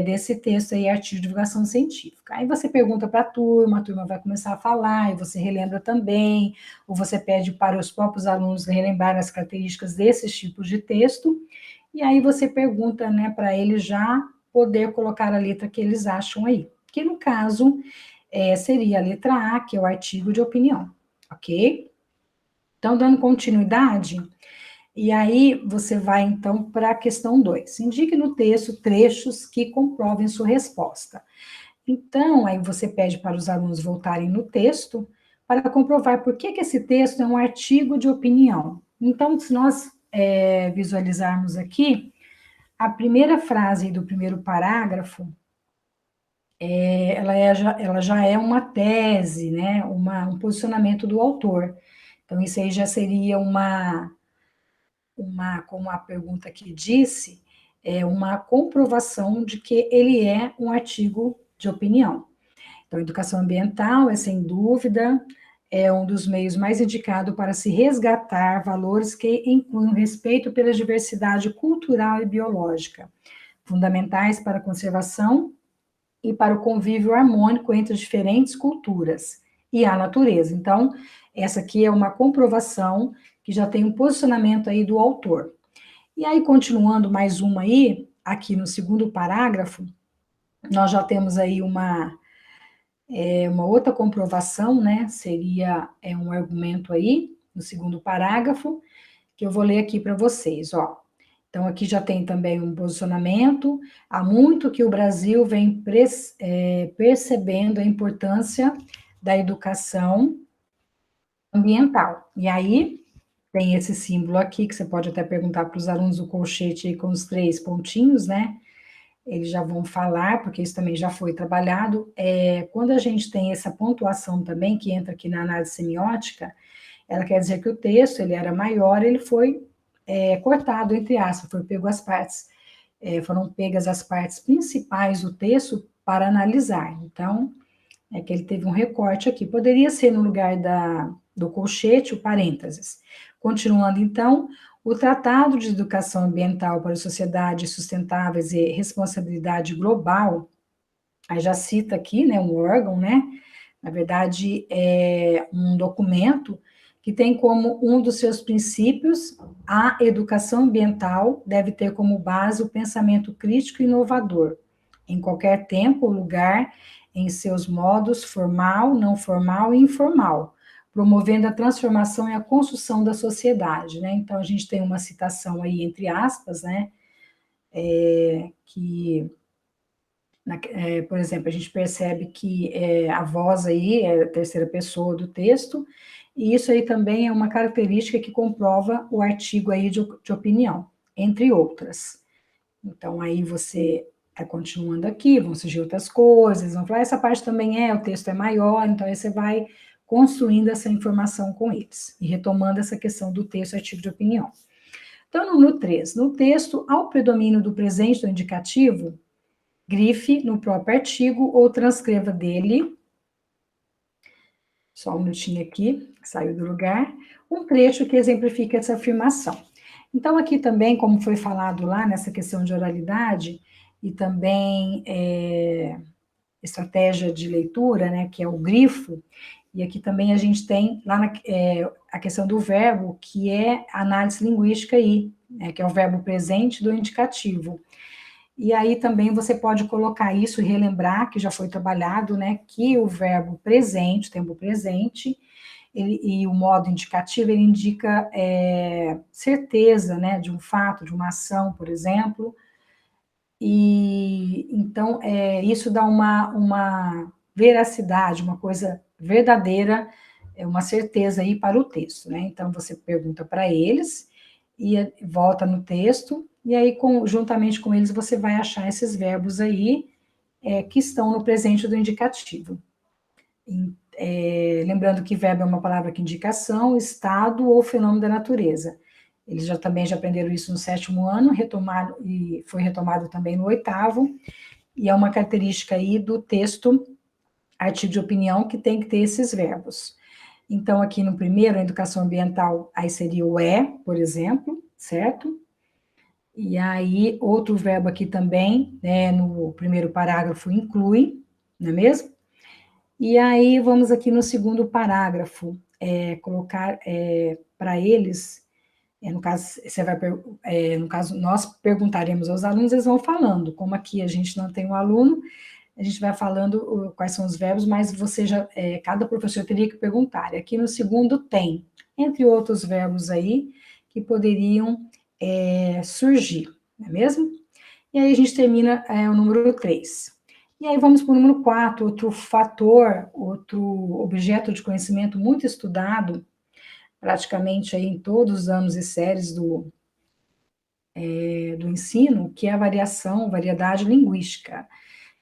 desse texto aí, artigo de divulgação científica. Aí você pergunta para a turma vai começar a falar, e você relembra também, ou você pede para os próprios alunos relembrarem as características desses tipos de texto, e aí você pergunta, né, para eles já poder colocar a letra que eles acham aí. Que no caso seria a letra A, que é o artigo de opinião, ok? Então, dando continuidade, e aí você vai, então, para a questão 2. Indique no texto trechos que comprovem sua resposta. Então, aí você pede para os alunos voltarem no texto para comprovar por que esse texto é um artigo de opinião. Então, se nós visualizarmos aqui, a primeira frase do primeiro parágrafo, ela já é uma tese, né, um posicionamento do autor. Então, isso aí já seria como a pergunta aqui disse, uma comprovação de que ele é um artigo de opinião. Então, a educação ambiental é, sem dúvida, um dos meios mais indicados para se resgatar valores que incluem o respeito pela diversidade cultural e biológica, fundamentais para a conservação e para o convívio harmônico entre as diferentes culturas e a natureza. Então, essa aqui é uma comprovação que já tem um posicionamento aí do autor. E aí, continuando mais uma aí, aqui no segundo parágrafo, nós já temos aí uma outra comprovação, né? Seria um argumento aí, no segundo parágrafo, que eu vou ler aqui para vocês, ó. Então, aqui já tem também um posicionamento. Há muito que o Brasil vem percebendo a importância da educação ambiental. E aí, tem esse símbolo aqui, que você pode até perguntar para os alunos do colchete aí com os 3 pontinhos, né? Eles já vão falar, porque isso também já foi trabalhado. Quando a gente tem essa pontuação também, que entra aqui na análise semiótica, ela quer dizer que o texto, ele era maior, ele foi cortado, entre aspas, foram pegas as partes principais do texto para analisar. Então, é que ele teve um recorte aqui. Poderia ser no lugar do colchete, o parênteses. Continuando, então, o Tratado de Educação Ambiental para Sociedades Sustentáveis e Responsabilidade Global, aí já cita aqui, né, um órgão, né, na verdade, é um documento que tem como um dos seus princípios a educação ambiental deve ter como base o pensamento crítico e inovador, em qualquer tempo ou lugar, em seus modos formal, não formal e informal, promovendo a transformação e a construção da sociedade, né? Então, a gente tem uma citação aí, entre aspas, né, por exemplo, a gente percebe que a voz aí é a terceira pessoa do texto, e isso aí também é uma característica que comprova o artigo aí de opinião, entre outras. Então, aí você continuando aqui, vão surgir outras coisas, vão falar, essa parte também o texto é maior, então aí você vai construindo essa informação com eles, e retomando essa questão do texto, artigo de opinião. Então, no 3, no texto, ao predomínio do presente do indicativo, grife no próprio artigo ou transcreva dele, só um minutinho aqui, saiu do lugar, um trecho que exemplifica essa afirmação. Então, aqui também, como foi falado lá nessa questão de oralidade, e também estratégia de leitura, né, que é o grifo, E aqui também a gente tem lá a questão do verbo, que é a análise linguística aí, né, que é o verbo presente do indicativo. E aí também você pode colocar isso e relembrar, que já foi trabalhado, né, que o verbo presente, o tempo presente, e o modo indicativo, ele indica certeza, né, de um fato, de uma ação, por exemplo. E então isso dá uma veracidade, uma coisa verdadeira, uma certeza aí para o texto, né? Então você pergunta para eles e volta no texto, e aí juntamente com eles você vai achar esses verbos aí que estão no presente do indicativo. Lembrando que verbo é uma palavra que indica ação, estado ou fenômeno da natureza. Eles também já aprenderam isso no 7º ano, e foi retomado também no 8º, e é uma característica aí do texto artigo de opinião que tem que ter esses verbos. Então, aqui no primeiro, a educação ambiental, aí seria o por exemplo, certo? E aí, outro verbo aqui também, né, no primeiro parágrafo, inclui, não é mesmo? E aí, vamos aqui no segundo parágrafo, colocar para eles, no caso, no caso, nós perguntaremos aos alunos, eles vão falando. Como aqui a gente não tem um aluno, a gente vai falando quais são os verbos, mas cada professor teria que perguntar. E aqui no segundo tem, entre outros verbos aí, que poderiam surgir, não é mesmo? E aí a gente termina o número 3. E aí vamos para o número 4, outro fator, outro objeto de conhecimento muito estudado, praticamente aí em todos os anos e séries do ensino, que é a variedade linguística,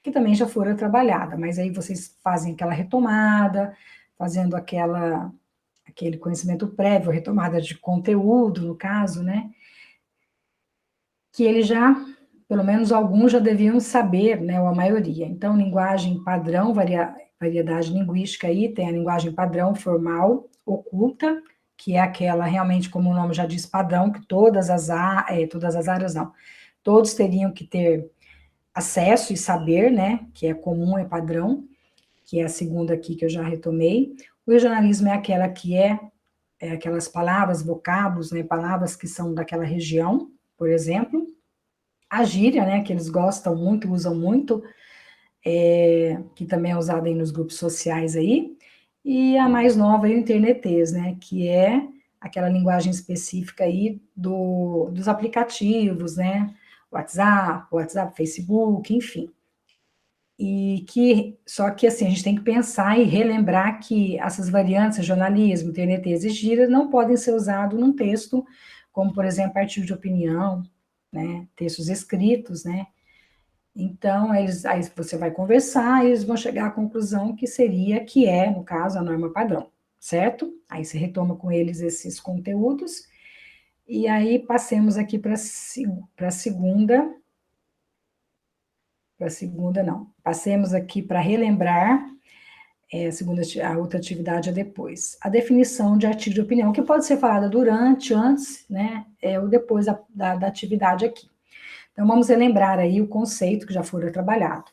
que também já fora trabalhada, mas aí vocês fazem aquela retomada, fazendo aquele conhecimento prévio, retomada de conteúdo, no caso, né? Que ele já, pelo menos alguns já deviam saber, né, ou a maioria. Então, linguagem padrão, variedade linguística aí, tem a linguagem padrão formal, oculta, que é aquela realmente, como o nome já diz, padrão, que todas as áreas não, todos teriam que ter acesso e saber, né, que é comum, é padrão, que é a segunda aqui que eu já retomei. O regionalismo é aquela que aquelas palavras, vocábulos, né, palavras que são daquela região, por exemplo. A gíria, né, que eles gostam muito, usam muito, que também é usada aí nos grupos sociais aí. E a mais nova é o internetês, né, que é aquela linguagem específica aí dos aplicativos, né, WhatsApp, Facebook, enfim. Só que assim, a gente tem que pensar e relembrar que essas variantes, jornalismo, internetês e gírias, não podem ser usados num texto, como, por exemplo, artigo de opinião, né, textos escritos, né. Então, aí você vai conversar e eles vão chegar à conclusão que é, no caso, a norma padrão, certo? Aí você retoma com eles esses conteúdos, e aí passemos aqui para a segunda. Passemos aqui para relembrar, a outra atividade é depois. A definição de artigo de opinião, que pode ser falada durante, antes, né, ou depois da atividade aqui. Então, vamos relembrar aí o conceito que já foi trabalhado.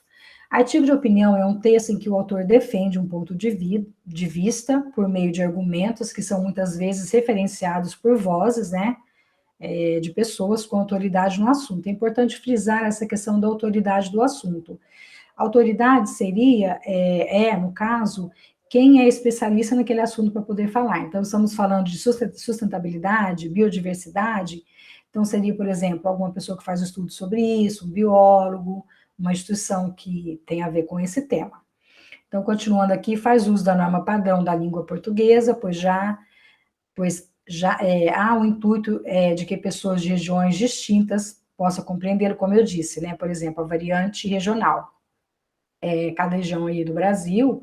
Artigo de opinião é um texto em que o autor defende um ponto de vista por meio de argumentos que são muitas vezes referenciados por vozes, né, de pessoas com autoridade no assunto. É importante frisar essa questão da autoridade do assunto. Autoridade seria, no caso, quem é especialista naquele assunto para poder falar. Então, estamos falando de sustentabilidade, biodiversidade. Então, seria, por exemplo, alguma pessoa que faz estudo sobre isso, um biólogo, uma instituição que tem a ver com esse tema. Então, continuando aqui, faz uso da norma padrão da língua portuguesa, pois já há o intuito de que pessoas de regiões distintas possam compreender, como eu disse, né? Por exemplo, a variante regional. Cada região aí do Brasil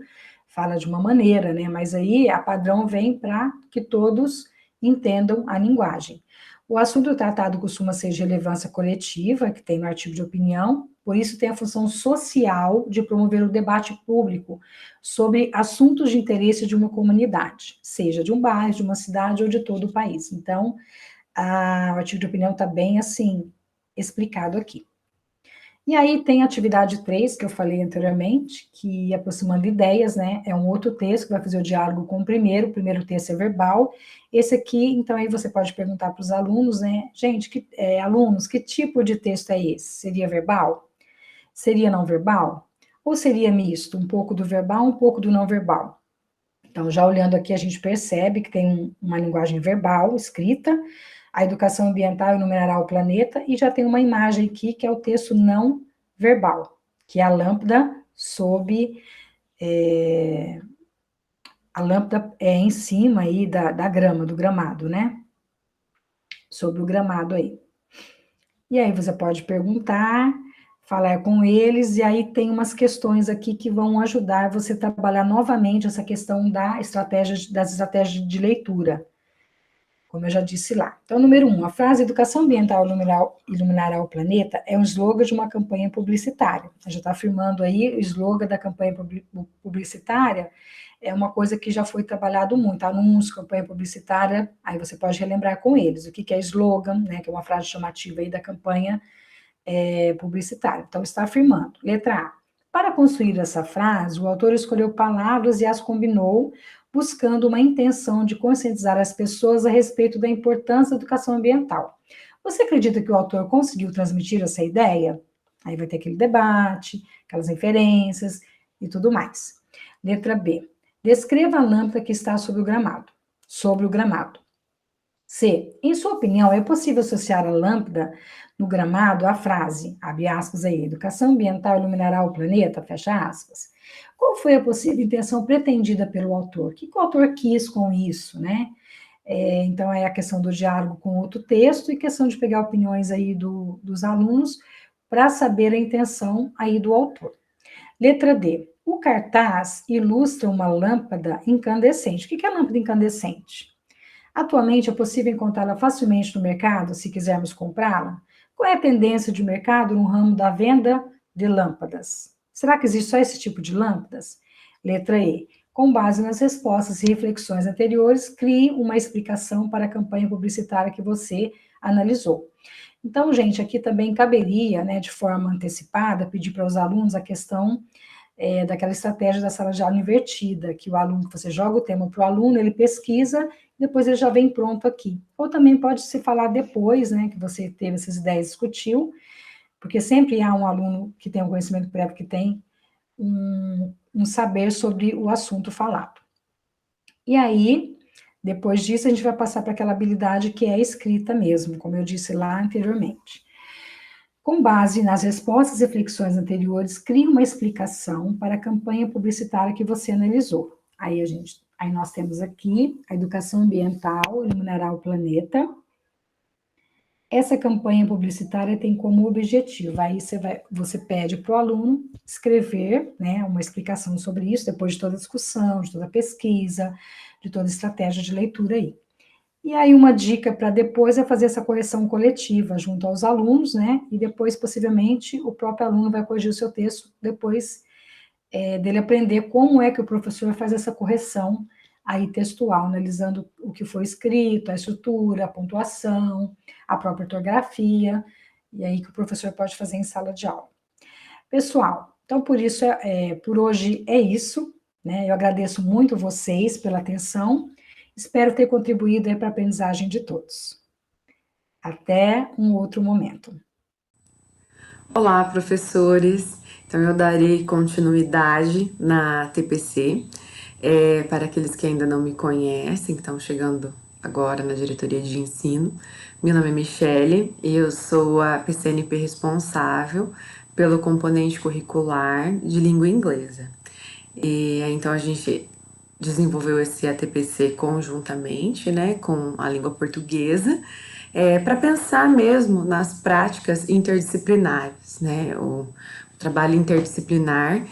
fala de uma maneira, né? Mas aí a padrão vem para que todos entendam a linguagem. O assunto tratado costuma ser de relevância coletiva, que tem no artigo de opinião, por isso tem a função social de promover o debate público sobre assuntos de interesse de uma comunidade, seja de um bairro, de uma cidade ou de todo o país. Então, o artigo de opinião está bem, assim, explicado aqui. E aí tem a atividade 3, que eu falei anteriormente, que aproximando ideias, né? É um outro texto que vai fazer o diálogo com o primeiro texto é verbal. Esse aqui, então, aí você pode perguntar para os alunos, né? Gente, alunos, que tipo de texto é esse? Seria verbal? Seria não verbal? Ou seria misto? Um pouco do verbal, um pouco do não verbal? Então, já olhando aqui, a gente percebe que tem uma linguagem verbal, escrita, a educação ambiental enumerará o planeta, e já tem uma imagem aqui, que é o texto não verbal, que é a lâmpada a lâmpada é em cima aí da grama, do gramado, né? Sobre o gramado aí. E aí você pode perguntar, falar com eles, e aí tem umas questões aqui que vão ajudar você a trabalhar novamente essa questão das estratégias de leitura, como eu já disse lá. Então, número 1, a frase educação ambiental iluminará o planeta é um slogan de uma campanha publicitária. Já está afirmando aí o slogan da campanha publicitária, é uma coisa que já foi trabalhado muito, anúncio, campanha publicitária, aí você pode relembrar com eles o que é slogan, né, que é uma frase chamativa aí da campanha publicitária. Então, está afirmando. Letra A. Para construir essa frase, o autor escolheu palavras e as combinou, buscando uma intenção de conscientizar as pessoas a respeito da importância da educação ambiental. Você acredita que o autor conseguiu transmitir essa ideia? Aí vai ter aquele debate, aquelas referências e tudo mais. Letra B. Descreva a lâmpada que está sobre o gramado. Sobre o gramado. C. Em sua opinião, é possível associar a lâmpada no gramado à frase, abre aspas aí, educação ambiental iluminará o planeta, fecha aspas. Qual foi a possível intenção pretendida pelo autor? O que o autor quis com isso, né? Então, é a questão do diálogo com outro texto e questão de pegar opiniões aí dos alunos para saber a intenção aí do autor. Letra D. O cartaz ilustra uma lâmpada incandescente. O que é lâmpada incandescente? Atualmente é possível encontrá-la facilmente no mercado, se quisermos comprá-la? Qual é a tendência de mercado no ramo da venda de lâmpadas? Será que existe só esse tipo de lâmpadas? Letra E. Com base nas respostas e reflexões anteriores, crie uma explicação para a campanha publicitária que você analisou. Então, gente, aqui também caberia, né, de forma antecipada, pedir para os alunos a questão daquela estratégia da sala de aula invertida, que o aluno, você joga o tema para o aluno, ele pesquisa, depois ele já vem pronto aqui. Ou também pode se falar depois, né, que você teve essas ideias, discutiu, porque sempre há um aluno que tem um conhecimento prévio, que tem um saber sobre o assunto falado. E aí, depois disso, a gente vai passar para aquela habilidade que é a escrita mesmo, como eu disse lá anteriormente. Com base nas respostas e reflexões anteriores, crie uma explicação para a campanha publicitária que você analisou. Aí nós temos aqui a educação ambiental iluminará o planeta. Essa campanha publicitária tem como objetivo, aí você pede para o aluno escrever, né, uma explicação sobre isso, depois de toda a discussão, de toda a pesquisa, de toda a estratégia de leitura aí. E aí uma dica para depois é fazer essa correção coletiva junto aos alunos, né, e depois, possivelmente, o próprio aluno vai corrigir o seu texto depois dele aprender como é que o professor faz essa correção aí textual, analisando o que foi escrito, a estrutura, a pontuação, a própria ortografia, e aí que o professor pode fazer em sala de aula. Pessoal, então por isso, por hoje é isso, né? Eu agradeço muito vocês pela atenção, espero ter contribuído aí para a aprendizagem de todos. Até um outro momento. Olá, professores! Então, eu darei continuidade na TPC. Para aqueles que ainda não me conhecem, que estão chegando agora na diretoria de ensino, meu nome é Michele e eu sou a PCNP responsável pelo componente curricular de língua inglesa. Então, a gente desenvolveu esse ATPC conjuntamente, né, com a língua portuguesa, para pensar mesmo nas práticas interdisciplinares, né, o trabalho interdisciplinar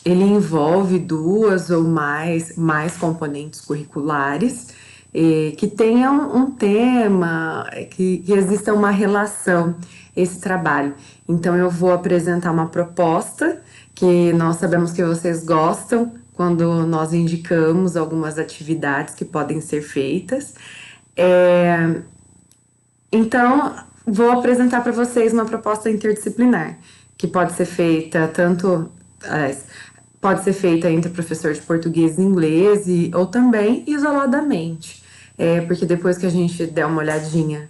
ele envolve duas ou mais componentes curriculares que tenham um tema, que exista uma relação esse trabalho. Então, eu vou apresentar uma proposta que nós sabemos que vocês gostam quando nós indicamos algumas atividades que podem ser feitas. Então, vou apresentar para vocês uma proposta interdisciplinar, que pode ser feita pode ser feita entre professor de português e inglês, ou também isoladamente. Porque depois que a gente der uma olhadinha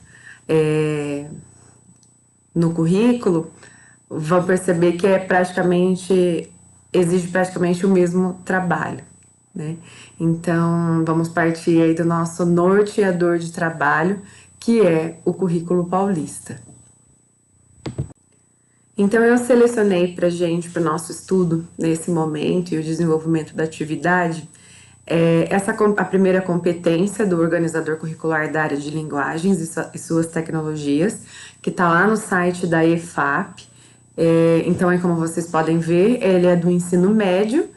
no currículo, vão perceber que exige praticamente o mesmo trabalho, né? Então, vamos partir aí do nosso norteador de trabalho, que é o currículo paulista. Então, eu selecionei para o nosso estudo, nesse momento, e o desenvolvimento da atividade, a primeira competência do organizador curricular da área de linguagens e suas tecnologias, que está lá no site da EFAP. Então, como vocês podem ver, ele é do ensino médio,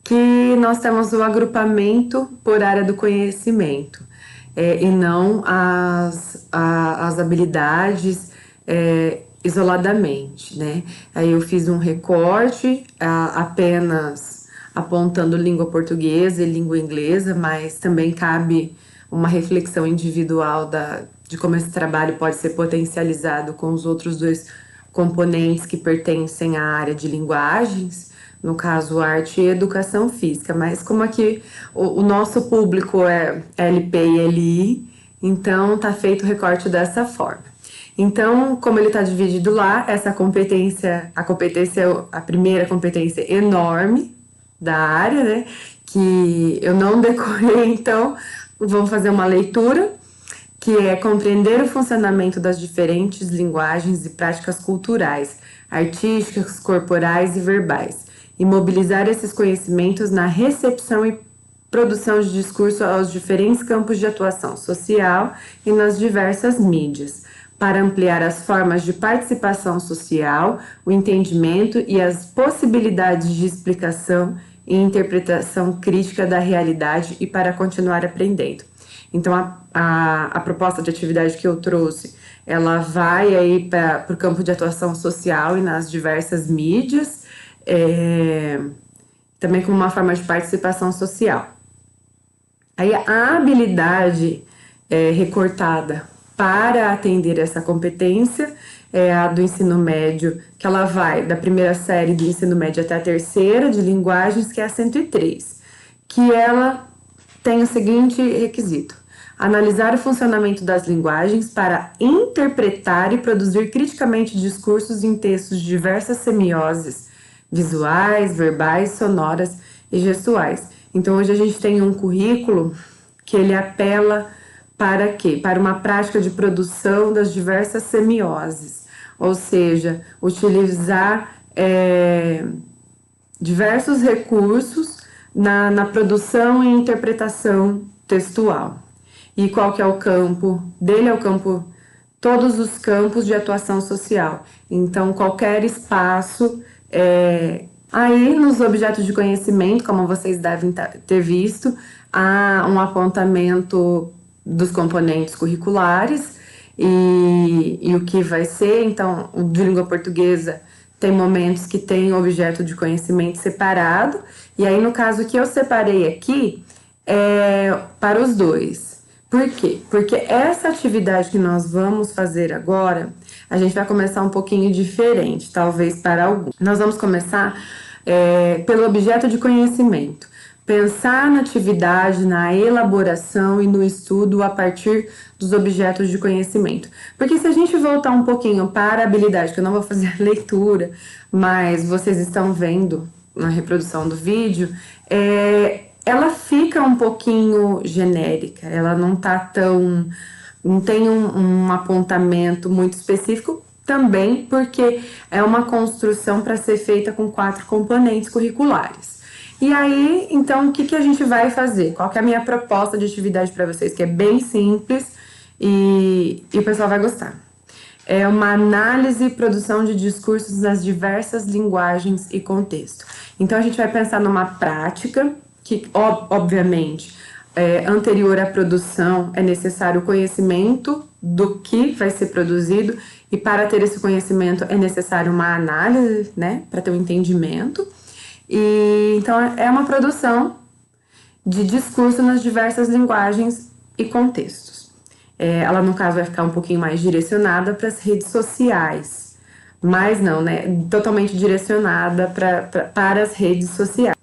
que nós temos o agrupamento por área do conhecimento, e não as habilidades isoladamente, né? Aí eu fiz um recorte apenas apontando língua portuguesa e língua inglesa, mas também cabe uma reflexão individual de como esse trabalho pode ser potencializado com os outros dois componentes que pertencem à área de linguagens, no caso arte e educação física, mas como aqui o nosso público é LP e LI, então tá feito o recorte dessa forma. Então, como ele está dividido lá, a primeira competência enorme da área, né, que eu não decorei, então vamos fazer uma leitura, que é compreender o funcionamento das diferentes linguagens e práticas culturais, artísticas, corporais e verbais, e mobilizar esses conhecimentos na recepção e produção de discurso aos diferentes campos de atuação social e nas diversas mídias, para ampliar as formas de participação social, o entendimento e as possibilidades de explicação e interpretação crítica da realidade e para continuar aprendendo. Então, a proposta de atividade que eu trouxe, ela vai aí para o campo de atuação social e nas diversas mídias, também como uma forma de participação social. Aí a habilidade recortada para atender essa competência é a do ensino médio, que ela vai da primeira série do ensino médio até a terceira de linguagens, que é a 103, que ela tem o seguinte requisito: analisar o funcionamento das linguagens para interpretar e produzir criticamente discursos em textos de diversas semioses, visuais, verbais, sonoras e gestuais. Então, hoje a gente tem um currículo que ele apela para quê? Para uma prática de produção das diversas semioses, ou seja, utilizar diversos recursos na produção e interpretação textual. E qual que é o campo? Dele é o campo, todos os campos de atuação social. Então, qualquer espaço. Aí, nos objetos de conhecimento, como vocês devem ter visto, há um apontamento dos componentes curriculares e o que vai ser. Então, o de língua portuguesa tem momentos que tem objeto de conhecimento separado, e aí no caso que eu separei aqui é para os dois. Por quê? Porque essa atividade que nós vamos fazer agora, a gente vai começar um pouquinho diferente, talvez para alguns. Nós vamos começar pelo objeto de conhecimento. Pensar na atividade, na elaboração e no estudo a partir dos objetos de conhecimento. Porque se a gente voltar um pouquinho para a habilidade, que eu não vou fazer a leitura, mas vocês estão vendo na reprodução do vídeo, ela fica um pouquinho genérica, ela não tem um apontamento muito específico, também porque é uma construção para ser feita com 4 componentes curriculares. E aí, então, o que a gente vai fazer? Qual que é a minha proposta de atividade para vocês? Que é bem simples e o pessoal vai gostar. É uma análise e produção de discursos nas diversas linguagens e contexto. Então, a gente vai pensar numa prática que, obviamente, anterior à produção, é necessário o conhecimento do que vai ser produzido, e para ter esse conhecimento é necessário uma análise, né, para ter um entendimento. E então é uma produção de discurso nas diversas linguagens e contextos. ela no caso vai ficar um pouquinho mais direcionada para as redes sociais, mas não, né? Totalmente direcionada para as redes sociais.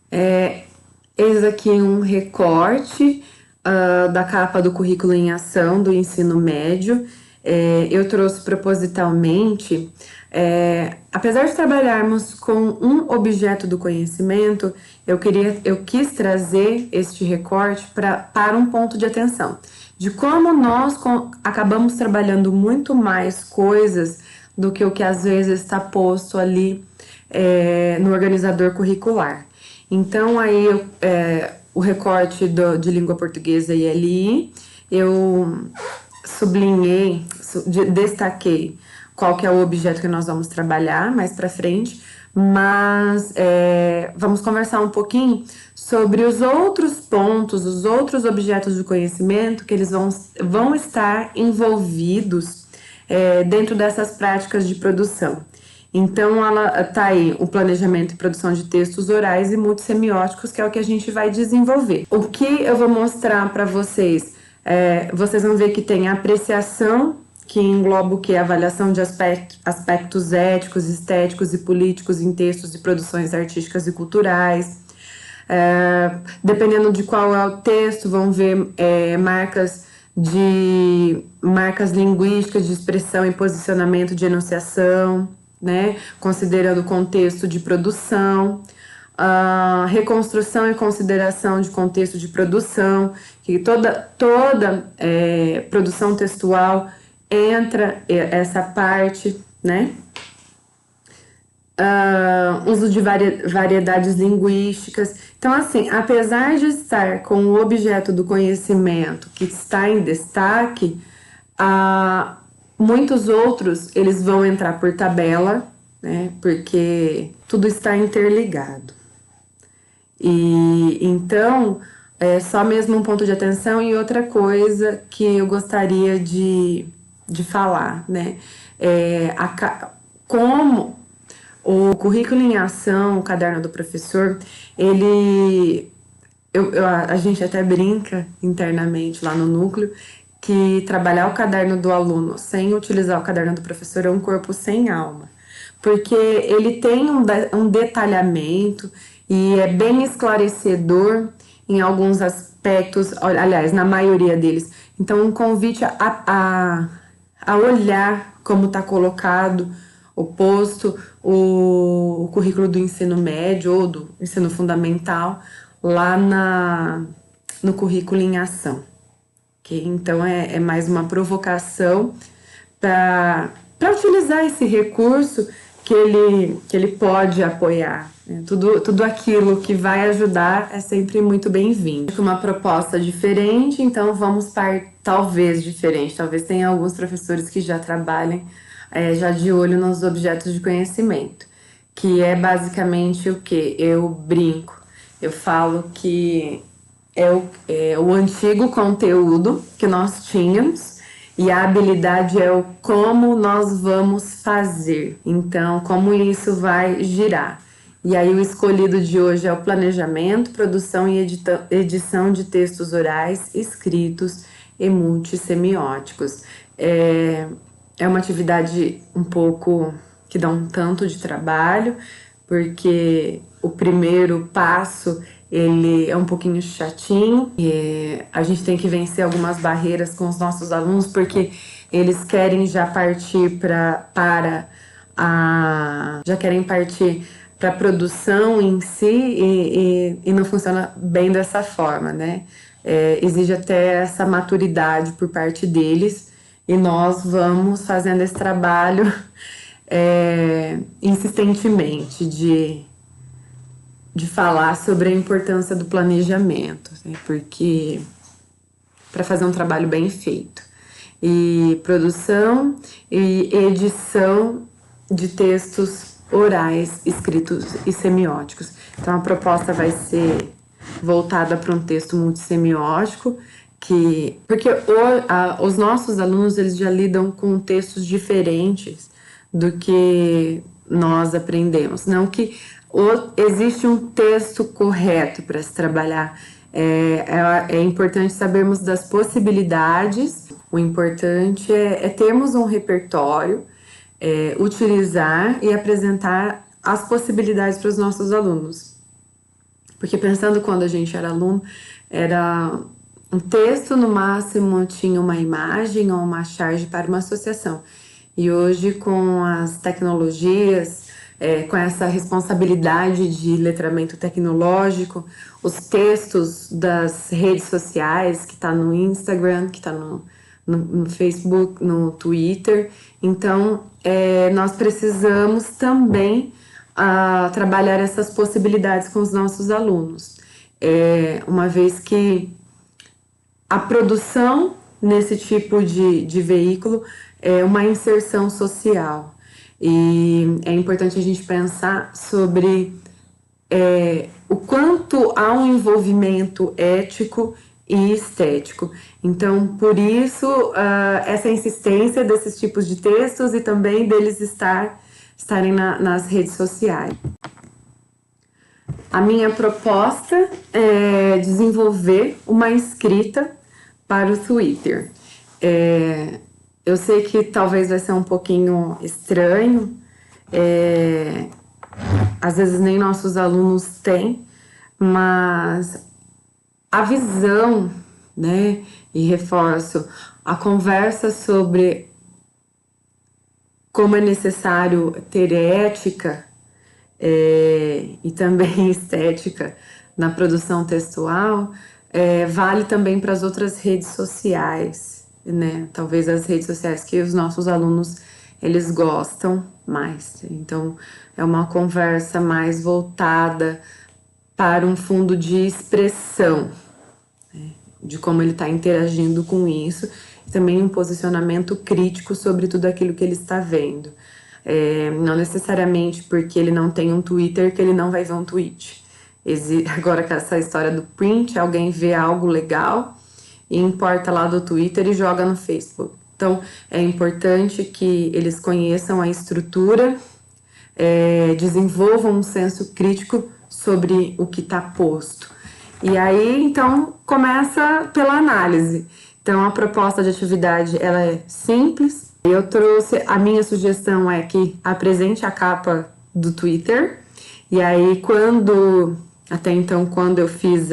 Eis aqui um recorte da capa do currículo em ação do ensino médio. Eu trouxe propositalmente, apesar de trabalharmos com um objeto do conhecimento, eu quis trazer este recorte para um ponto de atenção, de como nós acabamos trabalhando muito mais coisas do que o que às vezes está posto ali no organizador curricular. Então, aí, o recorte de língua portuguesa e LI, eu sublinhei, destaquei qual que é o objeto que nós vamos trabalhar mais para frente, mas vamos conversar um pouquinho sobre os outros pontos, os outros objetos de conhecimento que eles vão estar envolvidos dentro dessas práticas de produção. Então, ela tá aí o planejamento e produção de textos orais e multissemióticos, que é o que a gente vai desenvolver. O que eu vou mostrar para vocês, vocês vão ver que tem a apreciação, que engloba o que? A avaliação de aspectos éticos, estéticos e políticos em textos e produções artísticas e culturais. Dependendo de qual é o texto, vão ver marcas linguísticas de expressão e posicionamento de enunciação, né? Considerando o contexto de produção, reconstrução e consideração de contexto de produção, que toda produção textual entra essa parte, né? Uso de variedades linguísticas. Então, assim, apesar de estar com o objeto do conhecimento que está em destaque, muitos outros, eles vão entrar por tabela, né? Porque tudo está interligado. E então, só mesmo um ponto de atenção e outra coisa que eu gostaria de falar, né? Como o currículo em ação, o caderno do professor, a gente até brinca internamente lá no núcleo que trabalhar o caderno do aluno sem utilizar o caderno do professor é um corpo sem alma, porque ele tem um detalhamento e é bem esclarecedor em alguns aspectos, aliás, na maioria deles. Então, um convite a olhar como está colocado, posto o currículo do ensino médio ou do ensino fundamental lá no currículo em ação. Okay? Então, é mais uma provocação para utilizar esse recurso que ele pode apoiar. Né? Tudo aquilo que vai ajudar é sempre muito bem-vindo. Uma proposta diferente, então vamos talvez tenha alguns professores que já trabalhem já de olho nos objetos de conhecimento, que é basicamente o que? Eu brinco, eu falo que é o antigo conteúdo que nós tínhamos e a habilidade é o como nós vamos fazer, então como isso vai girar. E aí o escolhido de hoje é o planejamento, produção e edição de textos orais, escritos e multissemióticos. É uma atividade um pouco que dá um tanto de trabalho, porque o primeiro passo ele é um pouquinho chatinho, e a gente tem que vencer algumas barreiras com os nossos alunos, porque eles querem já partir para a produção em si e não funciona bem dessa forma, né? Exige até essa maturidade por parte deles, e nós vamos fazendo esse trabalho insistentemente de falar sobre a importância do planejamento, né? Porque para fazer um trabalho bem feito. E produção e edição de textos orais, escritos e semióticos. Então a proposta vai ser voltada para um texto multissemiótico, porque os nossos alunos eles já lidam com textos diferentes do que nós aprendemos. Não que existe um texto correto para se trabalhar. É importante sabermos das possibilidades O importante é termos um repertório, utilizar e apresentar as possibilidades para os nossos alunos. Porque pensando quando a gente era aluno, era um texto, no máximo tinha uma imagem ou uma charge para uma associação. E hoje, com as tecnologias, com essa responsabilidade de letramento tecnológico, os textos das redes sociais, que está no Instagram, que está no Facebook, no Twitter. Então, nós precisamos também trabalhar essas possibilidades com os nossos alunos. Uma vez que a produção nesse tipo de veículo é uma inserção social. E é importante a gente pensar sobre o quanto há um envolvimento ético e estético. Então, por isso, essa insistência desses tipos de textos e também deles estarem nas redes sociais. A minha proposta é desenvolver uma escrita para o Twitter. Eu sei que talvez vai ser um pouquinho estranho, às vezes nem nossos alunos têm, mas a visão, né, e reforço, a conversa sobre como é necessário ter ética e também estética na produção textual, vale também para as outras redes sociais, né? Talvez as redes sociais que os nossos alunos eles gostam mais. Então, é uma conversa mais voltada para um fundo de expressão, né? De como ele está interagindo com isso, e também um posicionamento crítico sobre tudo aquilo que ele está vendo. Não necessariamente porque ele não tem um Twitter que ele não vai ver um tweet. Agora, com essa história do print, alguém vê algo legal e importa lá do Twitter e joga no Facebook. Então, é importante que eles conheçam a estrutura, desenvolvam um senso crítico sobre o que está posto. E aí, então, começa pela análise. Então, a proposta de atividade, ela é simples. Eu trouxe, a minha sugestão é que apresente a capa do Twitter. E aí, até então, quando eu fiz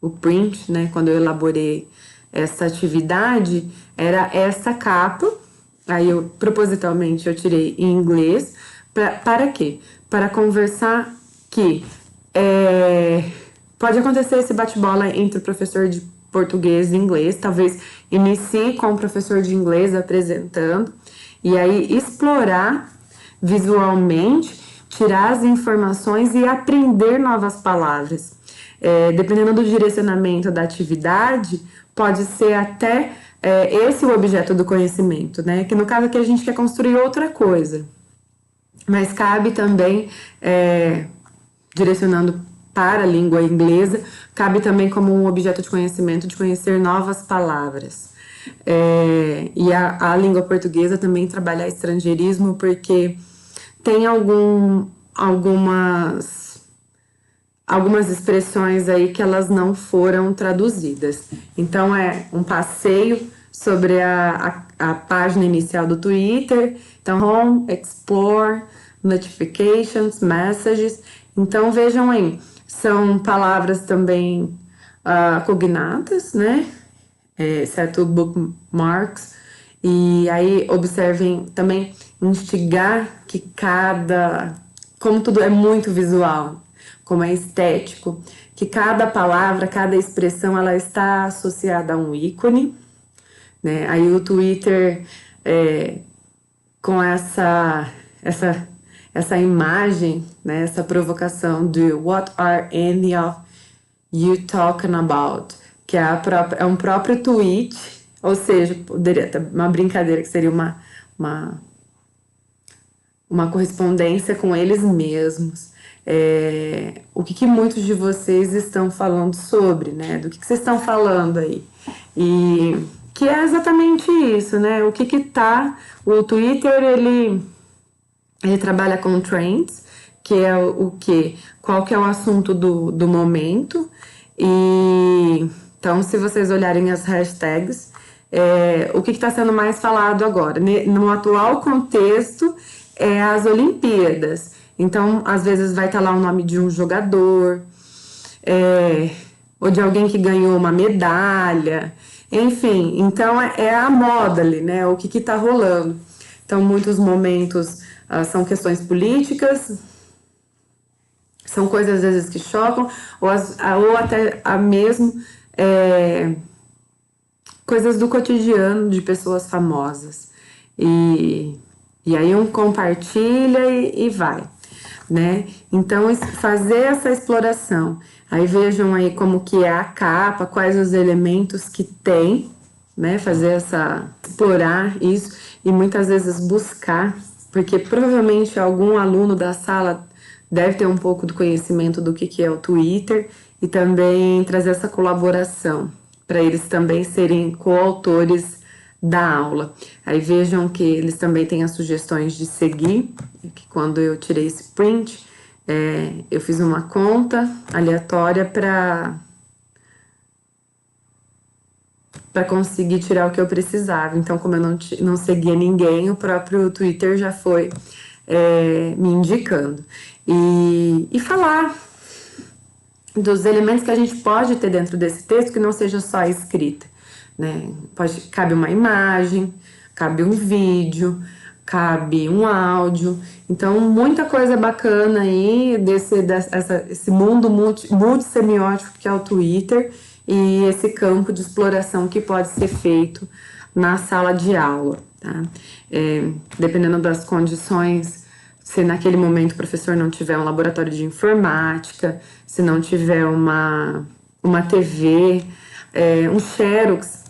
o print, né, quando eu elaborei essa atividade, era essa capa. Aí, propositalmente, eu tirei em inglês. Para quê? Para conversar que pode acontecer esse bate-bola entre o professor de português e inglês, talvez inicie com o professor de inglês apresentando, e aí explorar visualmente, tirar as informações e aprender novas palavras. Dependendo do direcionamento da atividade, pode ser até esse o objeto do conhecimento, né? Que no caso aqui a gente quer construir outra coisa, mas cabe também, direcionando para a língua inglesa, cabe também como um objeto de conhecimento de conhecer novas palavras. E a língua portuguesa também trabalhar estrangeirismo, porque tem algumas expressões aí que elas não foram traduzidas. Então, é um passeio sobre a página inicial do Twitter. Então, Home, Explore, Notifications, Messages. Então, vejam aí, são palavras também cognatas, né? Certo, bookmarks. E aí, observem também, instigar que como tudo é muito visual, como é estético, que cada palavra, cada expressão, ela está associada a um ícone, né? Aí o Twitter, com essa imagem, né? Essa provocação de What are any of you talking about? Que é um próprio tweet, ou seja, poderia ter uma brincadeira que seria uma correspondência com eles mesmos. O que muitos de vocês estão falando sobre, né? Do que vocês estão falando aí? E que é exatamente isso, né? O o Twitter, ele trabalha com trends, que é o quê? Qual que é o assunto do momento. E então, se vocês olharem as hashtags, o que está sendo mais falado agora. No atual contexto, é as Olimpíadas. Então, às vezes vai estar lá o nome de um jogador, ou de alguém que ganhou uma medalha, enfim. Então, é a moda ali, né? O que está rolando. Então, muitos momentos são questões políticas, são coisas às vezes que chocam, ou até mesmo coisas do cotidiano de pessoas famosas. E aí um compartilha e vai, né? Então, fazer essa exploração. Aí vejam aí como que é a capa, quais os elementos que tem, né? Explorar isso e muitas vezes buscar, porque provavelmente algum aluno da sala deve ter um pouco do conhecimento do que é o Twitter e também trazer essa colaboração para eles também serem coautores da aula. Aí vejam que eles também têm as sugestões de seguir, que quando eu tirei esse print, eu fiz uma conta aleatória para conseguir tirar o que eu precisava. Então, como eu não seguia ninguém, o próprio Twitter já foi me indicando. E falar dos elementos que a gente pode ter dentro desse texto, que não seja só escrita, né? Cabe uma imagem, cabe um vídeo, cabe um áudio. Então, muita coisa bacana aí esse mundo multissemiótico que é o Twitter e esse campo de exploração que pode ser feito na sala de aula, tá? Dependendo das condições, se naquele momento o professor não tiver um laboratório de informática, se não tiver uma TV, um xerox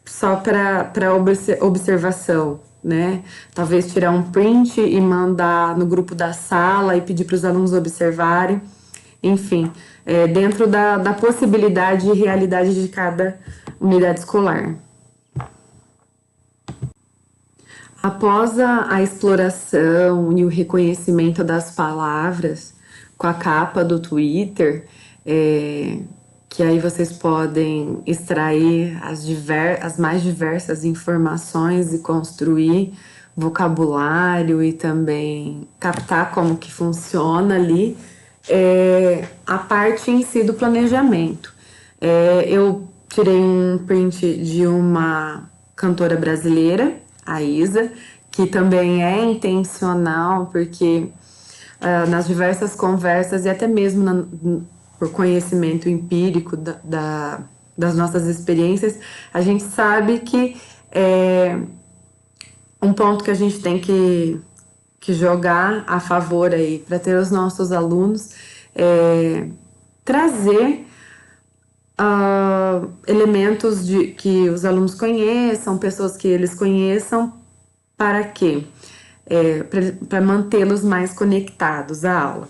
só para observação, né? Talvez tirar um print e mandar no grupo da sala e pedir para os alunos observarem. Enfim, dentro da possibilidade e realidade de cada unidade escolar. Após a exploração e o reconhecimento das palavras com a capa do Twitter, que aí vocês podem extrair as mais diversas informações e construir vocabulário e também captar como que funciona ali, a parte em si do planejamento. Eu tirei um print de uma cantora brasileira, a Isa, que também é intencional, porque nas diversas conversas e até mesmo por conhecimento empírico das nossas experiências, a gente sabe que um ponto que a gente tem que jogar a favor aí para ter os nossos alunos trazer elementos que os alunos conheçam, pessoas que eles conheçam, para quê? Para mantê-los mais conectados à aula.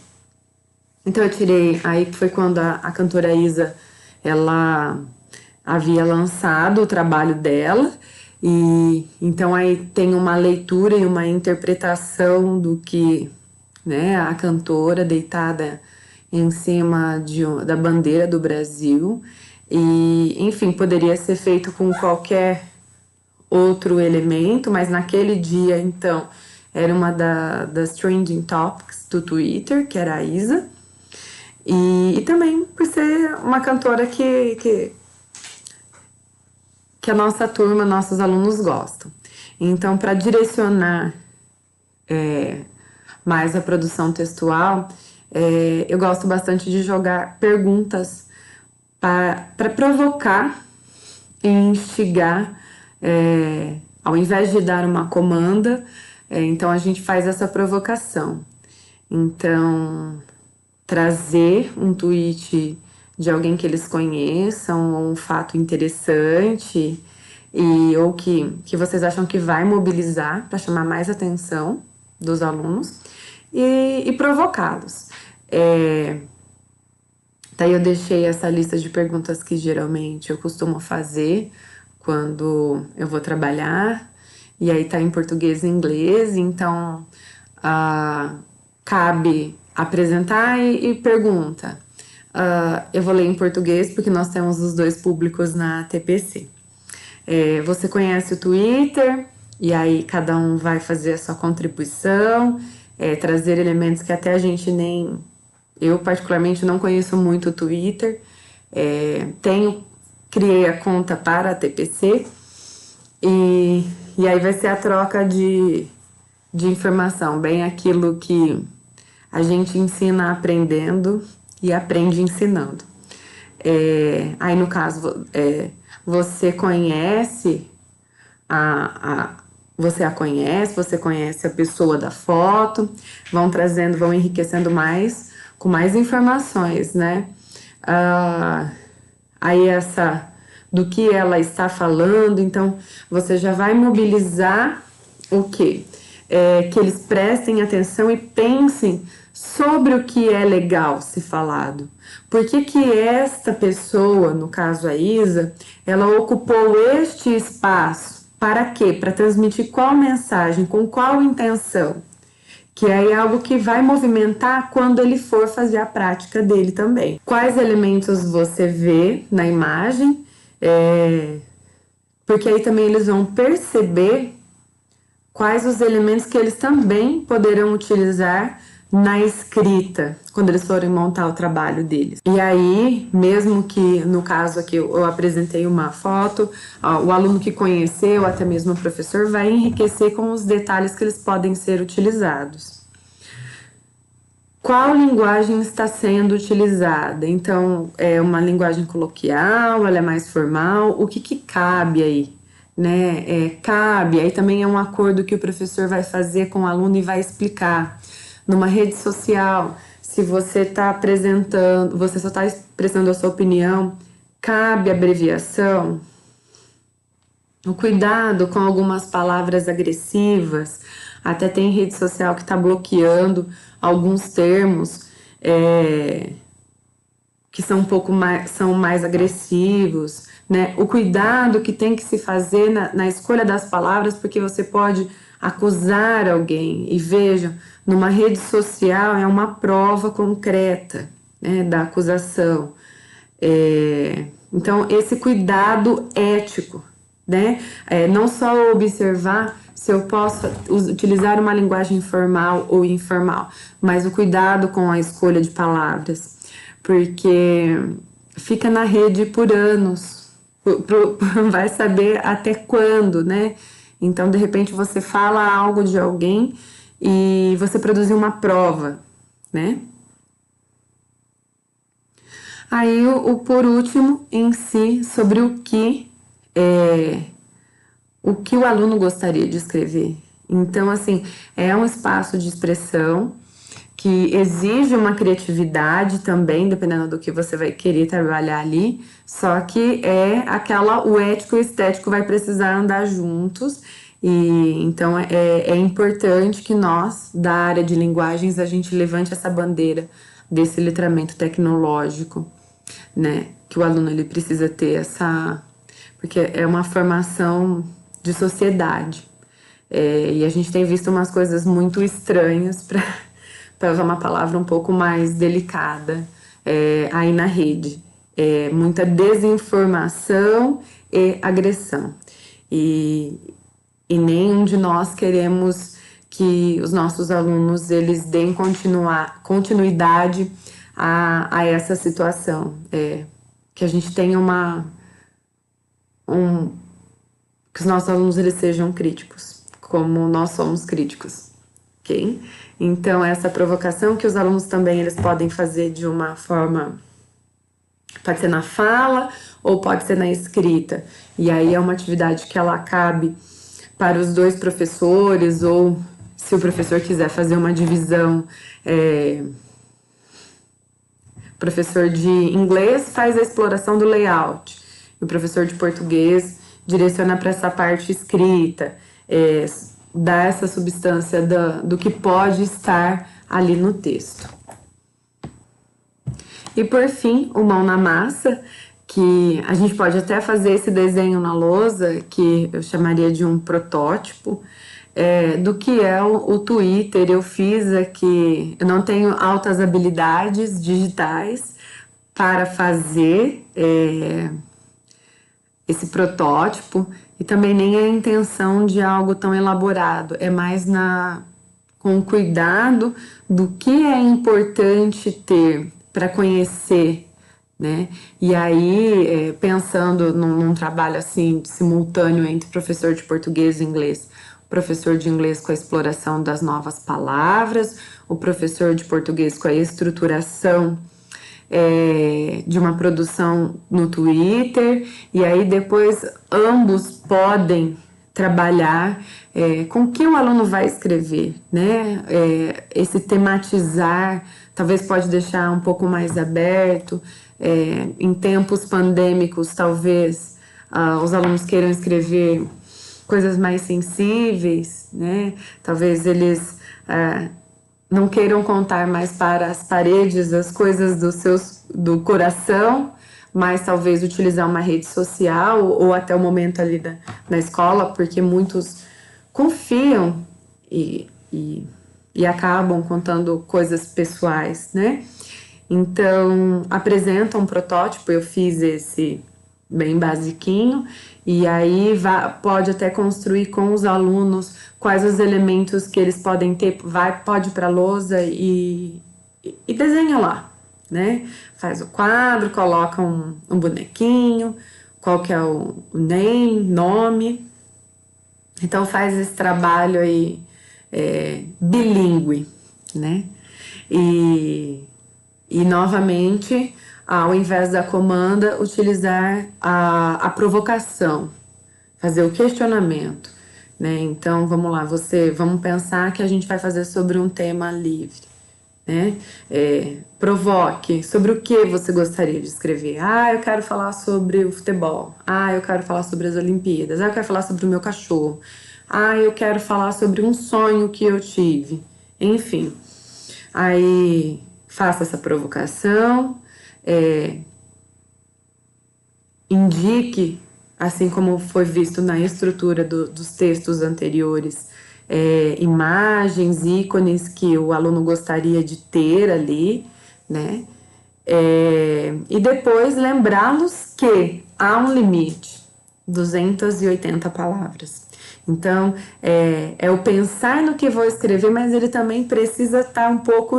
Então eu tirei, aí foi quando a cantora Isa, ela havia lançado o trabalho dela, e então aí tem uma leitura e uma interpretação do que, né, a cantora deitada em cima da bandeira do Brasil, e enfim, poderia ser feito com qualquer outro elemento, mas naquele dia, então, era uma das trending topics do Twitter, que era a Isa, e também por ser uma cantora que a nossa turma, nossos alunos gostam. Então, para direcionar mais a produção textual, eu gosto bastante de jogar perguntas para provocar e instigar, ao invés de dar uma comanda, então a gente faz essa provocação. Então, trazer um tweet de alguém que eles conheçam, ou um fato interessante, ou que vocês acham que vai mobilizar para chamar mais atenção dos alunos e provocá-los. Daí eu deixei essa lista de perguntas que geralmente eu costumo fazer quando eu vou trabalhar, e aí tá em português e inglês, então cabe apresentar e pergunta. Eu vou ler em português porque nós temos os dois públicos na TPC. Você conhece o Twitter, e aí cada um vai fazer a sua contribuição, trazer elementos que até a gente nem... Eu, particularmente, não conheço muito o Twitter. Criei a conta para a TPC, e aí vai ser a troca de informação, bem aquilo que a gente ensina aprendendo e aprende ensinando. Aí, no caso, você conhece você conhece a pessoa da foto, vão enriquecendo mais, com mais informações, né? Aí do que ela está falando, então você já vai mobilizar o quê? Que eles prestem atenção e pensem sobre o que é legal se falado. Por que esta pessoa, no caso a Isa, ela ocupou este espaço? Para quê? Para transmitir qual mensagem, com qual intenção? Que aí é algo que vai movimentar quando ele for fazer a prática dele também. Quais elementos você vê na imagem? Porque aí também eles vão perceber quais os elementos que eles também poderão utilizar na escrita, quando eles forem montar o trabalho deles. E aí, mesmo que no caso aqui eu apresentei uma foto, o aluno que conheceu, até mesmo o professor, vai enriquecer com os detalhes que eles podem ser utilizados. Qual linguagem está sendo utilizada? Então, é uma linguagem coloquial, ela é mais formal? O que cabe aí? Né? Cabe, aí também é um acordo que o professor vai fazer com o aluno e vai explicar. Numa rede social, se você está apresentando, você só está expressando a sua opinião, cabe abreviação? O cuidado com algumas palavras agressivas, até tem rede social que está bloqueando alguns termos que são são mais agressivos, né? O cuidado que tem que se fazer na escolha das palavras, porque você pode acusar alguém. E vejam, numa rede social é uma prova concreta, né, da acusação. Então, esse cuidado ético, né? Não só observar se eu posso utilizar uma linguagem formal ou informal, mas o cuidado com a escolha de palavras, porque fica na rede por anos, vai saber até quando, né? Então, de repente, você fala algo de alguém e você produziu uma prova, né? Aí, por último, em si, sobre o que o aluno gostaria de escrever. Então, assim, é um espaço de expressão que exige uma criatividade também, dependendo do que você vai querer trabalhar ali, só que o ético e o estético vai precisar andar juntos, e então é importante que nós, da área de linguagens, a gente levante essa bandeira desse letramento tecnológico, né, que o aluno ele precisa ter porque é uma formação de sociedade, e a gente tem visto umas coisas muito estranhas, para usar uma palavra um pouco mais delicada, aí na rede. Muita desinformação e agressão. E nenhum de nós queremos que os nossos alunos eles deem continuidade a essa situação. Que a gente tenha que os nossos alunos eles sejam críticos, como nós somos críticos. Ok? Então, essa provocação que os alunos também eles podem fazer de uma forma, pode ser na fala ou pode ser na escrita. E aí é uma atividade que ela cabe para os dois professores, ou se o professor quiser fazer uma divisão, o professor de inglês faz a exploração do layout, e o professor de português direciona para essa parte escrita, dá essa substância do que pode estar ali no texto. E por fim, o mão na massa, que a gente pode até fazer esse desenho na lousa, que eu chamaria de um protótipo, do que é o Twitter. Eu fiz aqui, eu não tenho altas habilidades digitais para fazer esse protótipo e também nem a intenção de algo tão elaborado, é mais com cuidado do que é importante ter para conhecer, né? E aí, pensando num trabalho assim simultâneo entre professor de português e inglês, o professor de inglês com a exploração das novas palavras, o professor de português com a estruturação de uma produção no Twitter, e aí depois ambos podem trabalhar com o que o aluno vai escrever, né? Esse tematizar talvez pode deixar um pouco mais aberto. Em tempos pandêmicos, talvez os alunos queiram escrever coisas mais sensíveis, né? Talvez eles não queiram contar mais para as paredes as coisas do coração, mas talvez utilizar uma rede social ou até o momento ali na escola, porque muitos confiam e acabam contando coisas pessoais, né? Então, apresenta um protótipo, eu fiz esse bem basiquinho, e aí pode até construir com os alunos quais os elementos que eles podem ter, pode para a lousa e desenha lá, né? Faz o quadro, coloca um bonequinho, qual que é o nome. Então faz esse trabalho aí bilíngue, né? E novamente, ao invés da comanda, utilizar a provocação, fazer o questionamento, né? Então, vamos lá, vamos pensar que a gente vai fazer sobre um tema livre, né? Provoque, sobre o que você gostaria de escrever? Eu quero falar sobre o futebol. Eu quero falar sobre as Olimpíadas. Eu quero falar sobre o meu cachorro. Eu quero falar sobre um sonho que eu tive. Enfim, aí faça essa provocação, indique, assim como foi visto na estrutura dos textos anteriores, imagens, ícones que o aluno gostaria de ter ali, né? E depois lembrá-los que há um limite, 280 palavras. Então, o pensar no que vou escrever, mas ele também precisa estar um pouco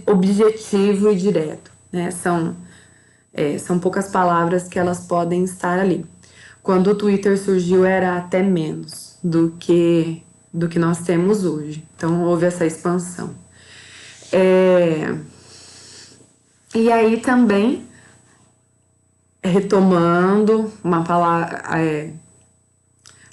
objetivo e direto, né? São poucas palavras que elas podem estar ali. Quando o Twitter surgiu, era até menos do que nós temos hoje. Então, houve essa expansão. E aí também, retomando uma palavra,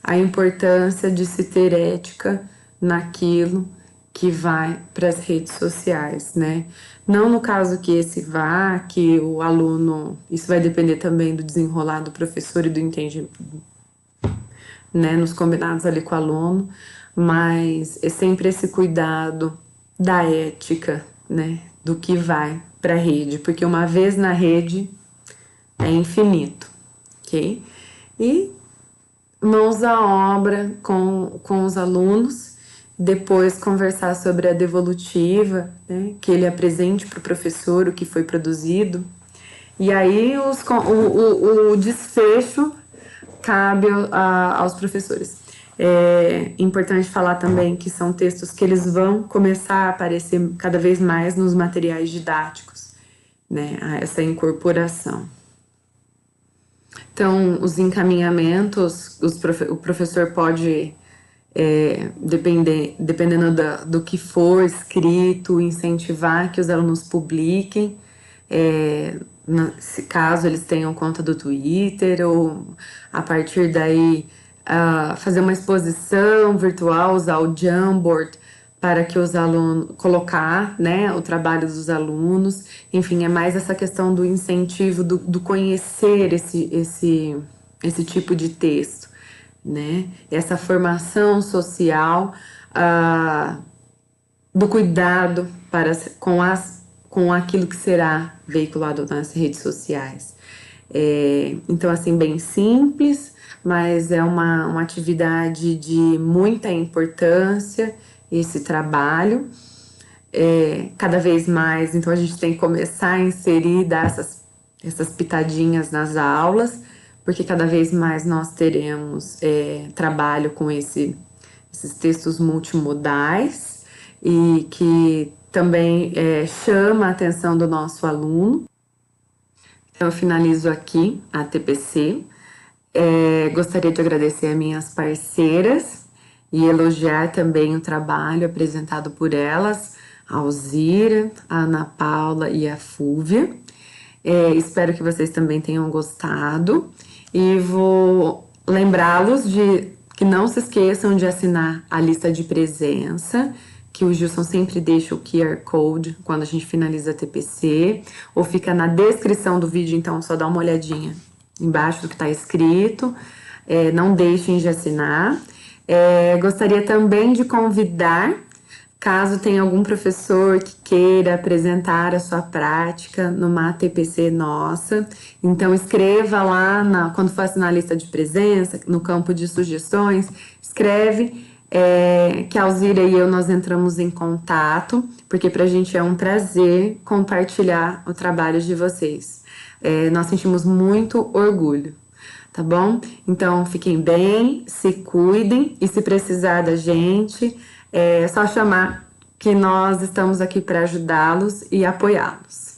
a importância de se ter ética naquilo que vai para as redes sociais, né? Não no caso que o aluno, isso vai depender também do desenrolar do professor e do entendimento, né, nos combinados ali com o aluno, mas é sempre esse cuidado da ética, né, do que vai para a rede, porque uma vez na rede é infinito, ok? E mãos à obra com os alunos, depois conversar sobre a devolutiva, né, que ele apresente para o professor o que foi produzido, e aí o desfecho cabe aos professores. É importante falar também que são textos que eles vão começar a aparecer cada vez mais nos materiais didáticos, né, essa incorporação. Então, os encaminhamentos, o professor pode, dependendo do que for escrito, incentivar que os alunos publiquem, caso eles tenham conta do Twitter, ou a partir daí fazer uma exposição virtual, usar o Jamboard para que os alunos, colocar, né, o trabalho dos alunos, enfim, é mais essa questão do incentivo, do conhecer esse tipo de texto, né, essa formação social, do cuidado com aquilo que será veiculado nas redes sociais. Então, assim, bem simples, mas é uma atividade de muita importância, esse trabalho, cada vez mais. Então, a gente tem que começar a inserir, dar essas pitadinhas nas aulas, porque cada vez mais nós teremos trabalho com esses textos multimodais e que também chama a atenção do nosso aluno. Então, eu finalizo aqui a TPC. Gostaria de agradecer a minhas parceiras e elogiar também o trabalho apresentado por elas, a Alzira, a Ana Paula e a Fúvia. Espero que vocês também tenham gostado e vou lembrá-los de que não se esqueçam de assinar a lista de presença, que o Gilson sempre deixa o QR Code quando a gente finaliza a TPC, ou fica na descrição do vídeo, então só dá uma olhadinha embaixo do que está escrito. Não deixem de assinar. Gostaria também de convidar, caso tenha algum professor que queira apresentar a sua prática numa TPC nossa, então escreva lá, quando for assinar a lista de presença, no campo de sugestões, escreve que a Alzira e eu, nós entramos em contato, porque para a gente é um prazer compartilhar o trabalho de vocês. Nós sentimos muito orgulho, tá bom? Então, fiquem bem, se cuidem, e se precisar da gente, é só chamar, que nós estamos aqui para ajudá-los e apoiá-los.